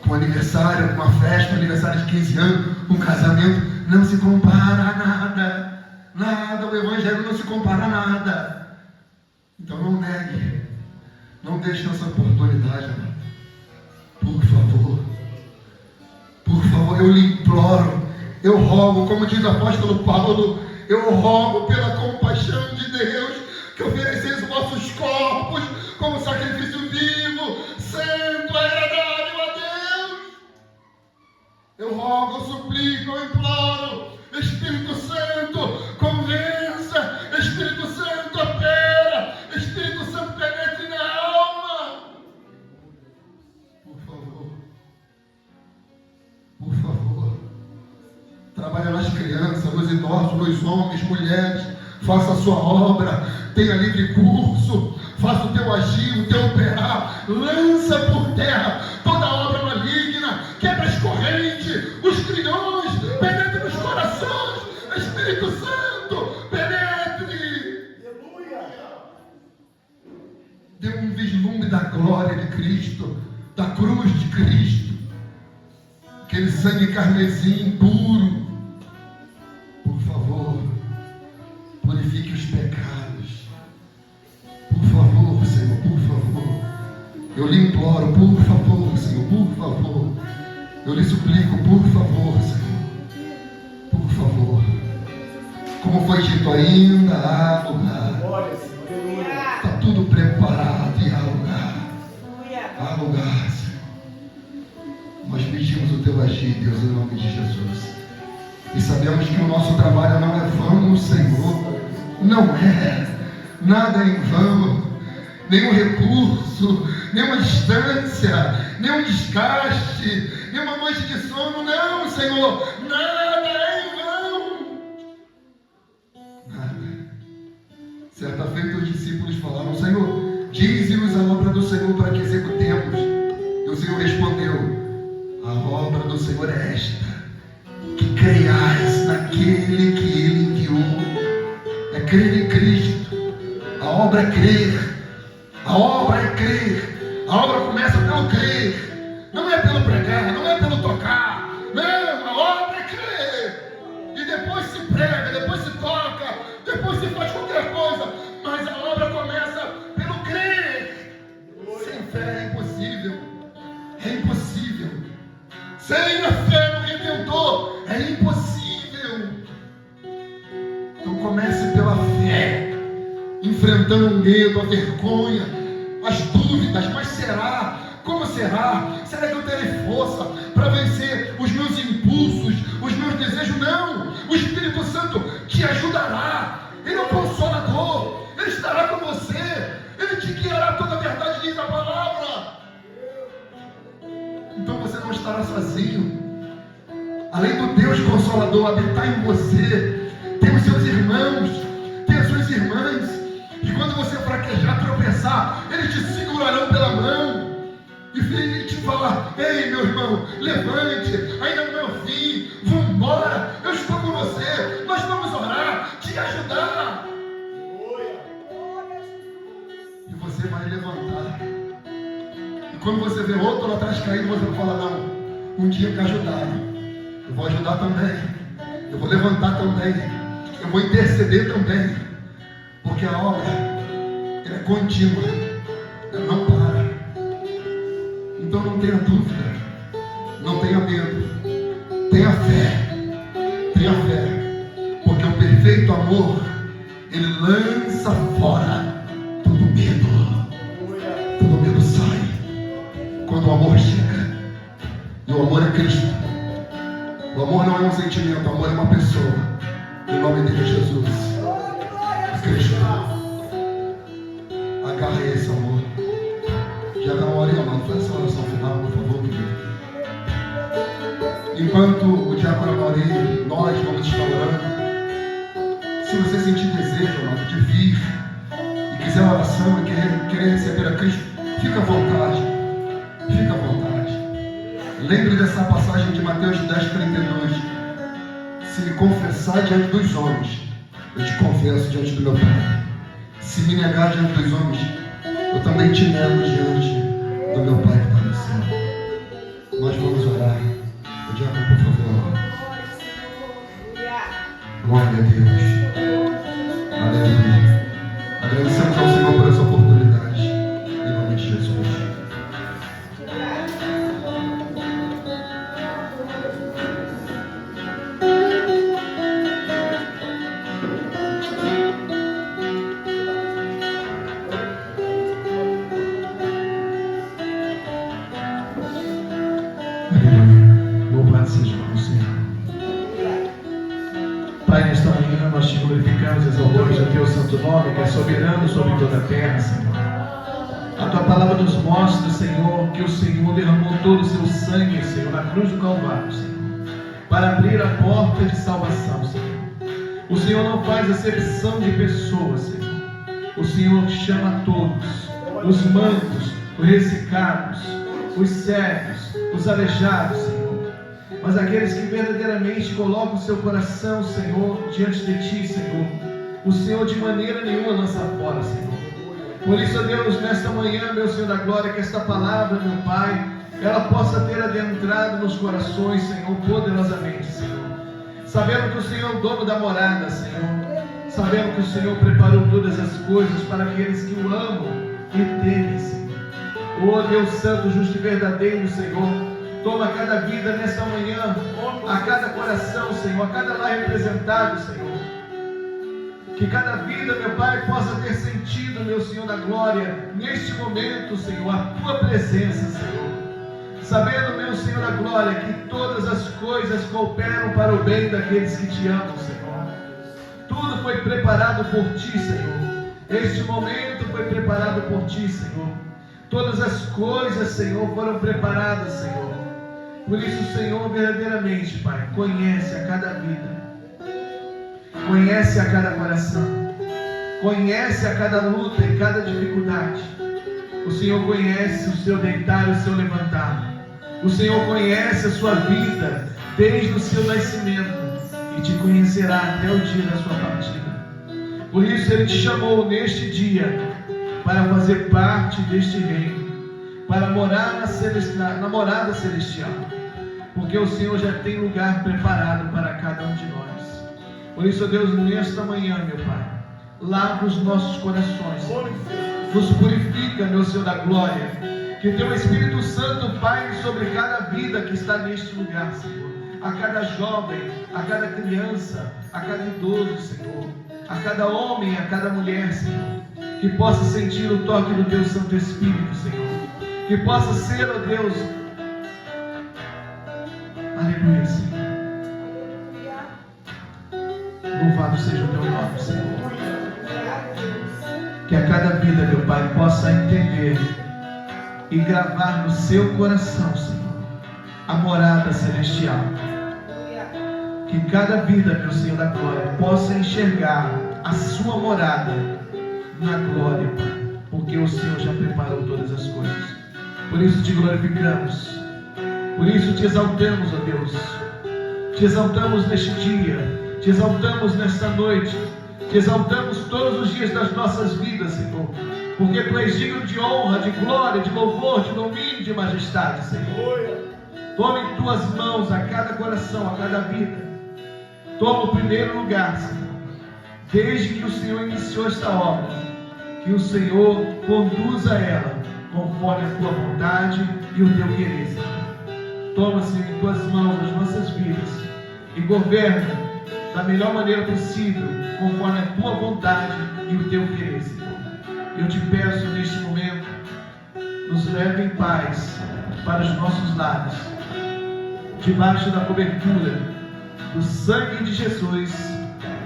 Com aniversário, com uma festa, aniversário de 15 anos, um casamento, não se compara a nada. Nada, o Evangelho não se compara a nada. Então não negue. Não deixe essa oportunidade, amado. Por favor, eu lhe imploro, eu rogo, como diz o apóstolo Paulo, eu rogo pela compaixão de Deus, que ofereceis os vossos corpos como sacrifício vivo, santo, agradável a Deus. Eu rogo, eu suplico, eu imploro: Espírito Santo, convença, Espírito Santo, opera, Espírito Santo, penetre na alma. Por favor, trabalha nas crianças, nos idosos, nos homens, mulheres, faça a sua obra, tenha livre curso, faça o teu agir, o teu operar, lança por terra toda obra maligna, quebra as correntes, os grilhões, penetre nos corações, Espírito Santo, penetre. Dê um vislumbre da glória de Cristo, da cruz de Cristo, aquele sangue carmesim puro. Por favor, purifique os pecados. Por favor, Senhor, por favor. Eu lhe imploro, por favor, Senhor, por favor. Eu lhe suplico, por favor, Senhor. Por favor. Como foi dito ainda, há lugar. Está tudo preparado e há lugar. Há lugar, Senhor. Nós pedimos o teu agir, Deus, em nome de Jesus. E sabemos que o nosso trabalho não é vão no Senhor. Não é. Nada é em vão. Nenhum recurso, nenhuma distância, nenhum desgaste, nenhuma noite de sono. Não, Senhor. Nada é em vão. Nada. Certa feita os discípulos falaram: Senhor, dize-nos a obra do Senhor para que executemos. E o Senhor respondeu: a obra do Senhor é esta, que creiais naquele que Ele enviou. É crer em Cristo. A obra é crer. A obra é crer. A obra começa pelo crer. Não é pelo pregar, não é pelo tocar. Não, a obra é crer. E depois se prega, depois se toca, depois se faz qualquer coisa. Mas a obra começa pelo crer. Sem fé é impossível. É impossível. Sem a fé no Redentor é impossível. Então comece pela fé, enfrentando o medo, a vergonha, as dúvidas. Mas será? Como será? Será que eu terei força para vencer os meus impulsos, os meus desejos? Não! O Espírito Santo te ajudará. Ele é o Consolador. Ele estará com você. Ele te guiará toda a verdade, diz a palavra. Então você não estará sozinho. Além do Deus Consolador habitar em você, tem os seus irmãos, tem as suas irmãs, que quando você fraquejar, tropeçar, eles te segurarão pela mão e te falar: ei, meu irmão, levante, ainda não é o fim, vamos embora, eu estou com você, nós vamos orar, te ajudar. E você vai levantar. E quando você vê outro lá atrás caído, você vai falar: não, um dia me ajudaram, eu vou ajudar também, eu vou levantar também, eu vou interceder também, porque a obra ela é contínua, ela não para. Então não tenha dúvida, não tenha medo, tenha fé, porque o perfeito amor ele lança fora todo medo sai quando o amor chega. E o amor é Cristo. O amor não é um sentimento, o amor é uma pessoa. O nome dele é Jesus. Cristo. Agarre esse amor. Já dá uma hora, amado. Faz essa oração final, por favor, querido. Enquanto o diácono Amauri, nós vamos estar orando. Se você sentir desejo, amado, de vir e quiser uma oração e querer receber a Cristo, fica à vontade. Fica à vontade. Lembre dessa passagem de Mateus 10:32. Se me confessar diante dos homens, eu te confesso diante do meu Pai. Se me negar diante dos homens, eu também te nego diante do meu Pai que está no céu. Nós vamos orar. O diácono, por favor. Glória a Deus. Aleluia. Agradecemos ao Senhor por essa oportunidade. Em nome de Jesus. Louvado seja o Senhor. Pai, nesta manhã nós te glorificamos e exaltamos o teu santo nome, que é soberano sobre toda a terra, Senhor. A tua palavra nos mostra, Senhor, que o Senhor derramou todo o seu sangue, Senhor, na cruz do Calvário, Senhor, para abrir a porta de salvação, Senhor. O Senhor não faz acepção de pessoas, Senhor. O Senhor chama a todos, os mancos, os ressecados, os cegos, os aleijados, Senhor. Mas aqueles que verdadeiramente colocam o seu coração, Senhor, diante de Ti, Senhor, o Senhor de maneira nenhuma lança fora, Senhor. Por isso, ó Deus, nesta manhã, meu Senhor da glória, que esta palavra, meu Pai, ela possa ter adentrado nos corações, Senhor, poderosamente, Senhor. Sabendo que o Senhor é o dono da morada, Senhor. Sabendo que o Senhor preparou todas as coisas para aqueles que o amam e temem, Senhor. Ó Deus Santo, justo e verdadeiro, Senhor, toma cada vida nesta manhã, a cada coração, Senhor, a cada lar representado, Senhor. Que cada vida, meu Pai, possa ter sentido, meu Senhor da glória, neste momento, Senhor, a Tua presença, Senhor. sabendo, meu Senhor da glória, que todas as coisas cooperam para o bem daqueles que te amam, Senhor. Tudo foi preparado por ti, Senhor. Este momento foi preparado por ti, Senhor. Todas as coisas, Senhor, foram preparadas, Senhor. Por isso, Senhor, verdadeiramente, Pai, conhece a cada vida, conhece a cada coração, conhece a cada luta e cada dificuldade. O Senhor conhece o seu deitar e o seu levantar. O Senhor conhece a sua vida desde o seu nascimento e te conhecerá até o dia da sua partida. Por isso Ele te chamou neste dia para fazer parte deste reino, para morar na morada celestial, porque o Senhor já tem lugar preparado para cada um de nós. Por isso, Deus, nesta manhã, meu Pai, lava os nossos corações, nos purifica, meu Senhor da glória. Que Teu Espírito Santo paire sobre cada vida que está neste lugar, Senhor. A cada jovem, a cada criança, a cada idoso, Senhor. A cada homem, a cada mulher, Senhor. Que possa sentir o toque do Teu Santo Espírito, Senhor. Que possa ser, ó Deus, aleluia, Senhor. Louvado seja o Teu nome, Senhor. Que a cada vida, meu Pai, possa entender e gravar no seu coração, Senhor, a morada celestial. Que cada vida, meu Senhor da glória, possa enxergar a sua morada na glória, Pai, porque o Senhor já preparou todas as coisas. Por isso te glorificamos, por isso te exaltamos, ó Deus. Te exaltamos neste dia, te exaltamos nesta noite, te exaltamos todos os dias das nossas vidas, Senhor, porque Tu és digno de honra, de glória, de louvor, de domínio e de majestade, Senhor. Toma em Tuas mãos a cada coração, a cada vida. Toma o primeiro lugar, Senhor. Desde que o Senhor iniciou esta obra, que o Senhor conduza ela conforme a Tua vontade e o Teu querer, Senhor. Toma, Senhor, em Tuas mãos as nossas vidas e governa da melhor maneira possível, conforme a Tua vontade e o Teu querer, Senhor. Eu te peço neste momento, nos leve em paz para os nossos lares, debaixo da cobertura do sangue de Jesus,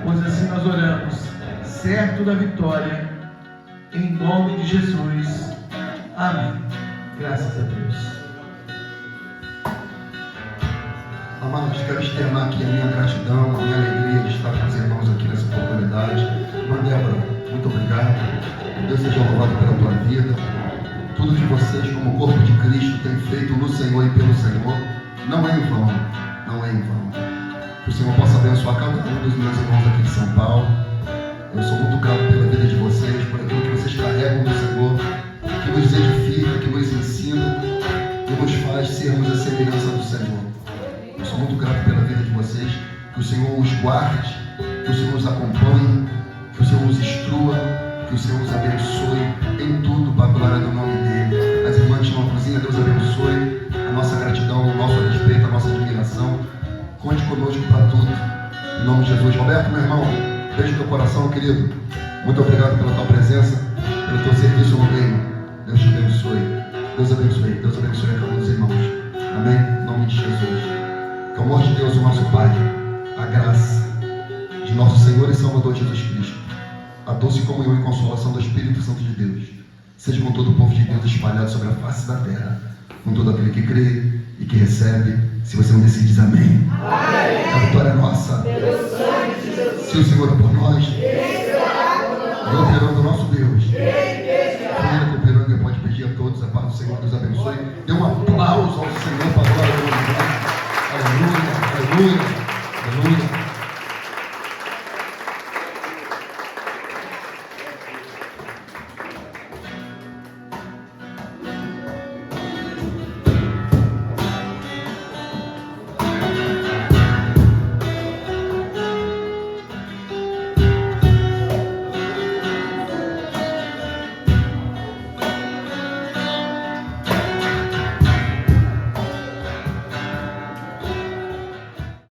pois assim nós oramos, certo da vitória, em nome de Jesus. Amém. Graças a Deus. Amados, quero externar aqui a minha gratidão, a minha alegria de estar com os irmãos aqui nessa oportunidade. Irmã Débora, muito obrigado. Deus seja louvado pela tua vida. Tudo que vocês, como corpo de Cristo, têm feito no Senhor e pelo Senhor, não é em vão. Não é em vão. Que o Senhor possa abençoar cada um dos meus irmãos aqui de São Paulo. Eu sou muito grato pela vida de vocês, por aquilo que vocês carregam do Senhor, que nos edifica, que nos ensina, que nos faz sermos a semelhança do Senhor. Eu sou muito grato pela vida de vocês. Que o Senhor os guarde, que o Senhor os acompanhe, que o Senhor os instrua, que o Senhor os abençoe em tudo para a glória do nome dEle. As irmãs de uma cozinha, Deus abençoe. A nossa gratidão, o nosso respeito, a nossa admiração. Conte conosco para tudo. Em nome de Jesus. Roberto, meu irmão, beijo no teu coração, querido. Muito obrigado pela tua presença, pelo teu serviço no reino. Deus te abençoe. Deus abençoe. Deus abençoe a cada um dos irmãos. Amém? Em nome de Jesus. Que o amor de Deus, o nosso Pai, a graça de nosso Senhor e Salvador Jesus Cristo, a doce comunhão e consolação do Espírito Santo de Deus, seja com todo o povo de Deus espalhado sobre a face da terra, com todo aquele que crê e que recebe. Se você não decide, diz amém. A vitória é nossa. Se o Senhor é por nós, o operando do nosso Deus,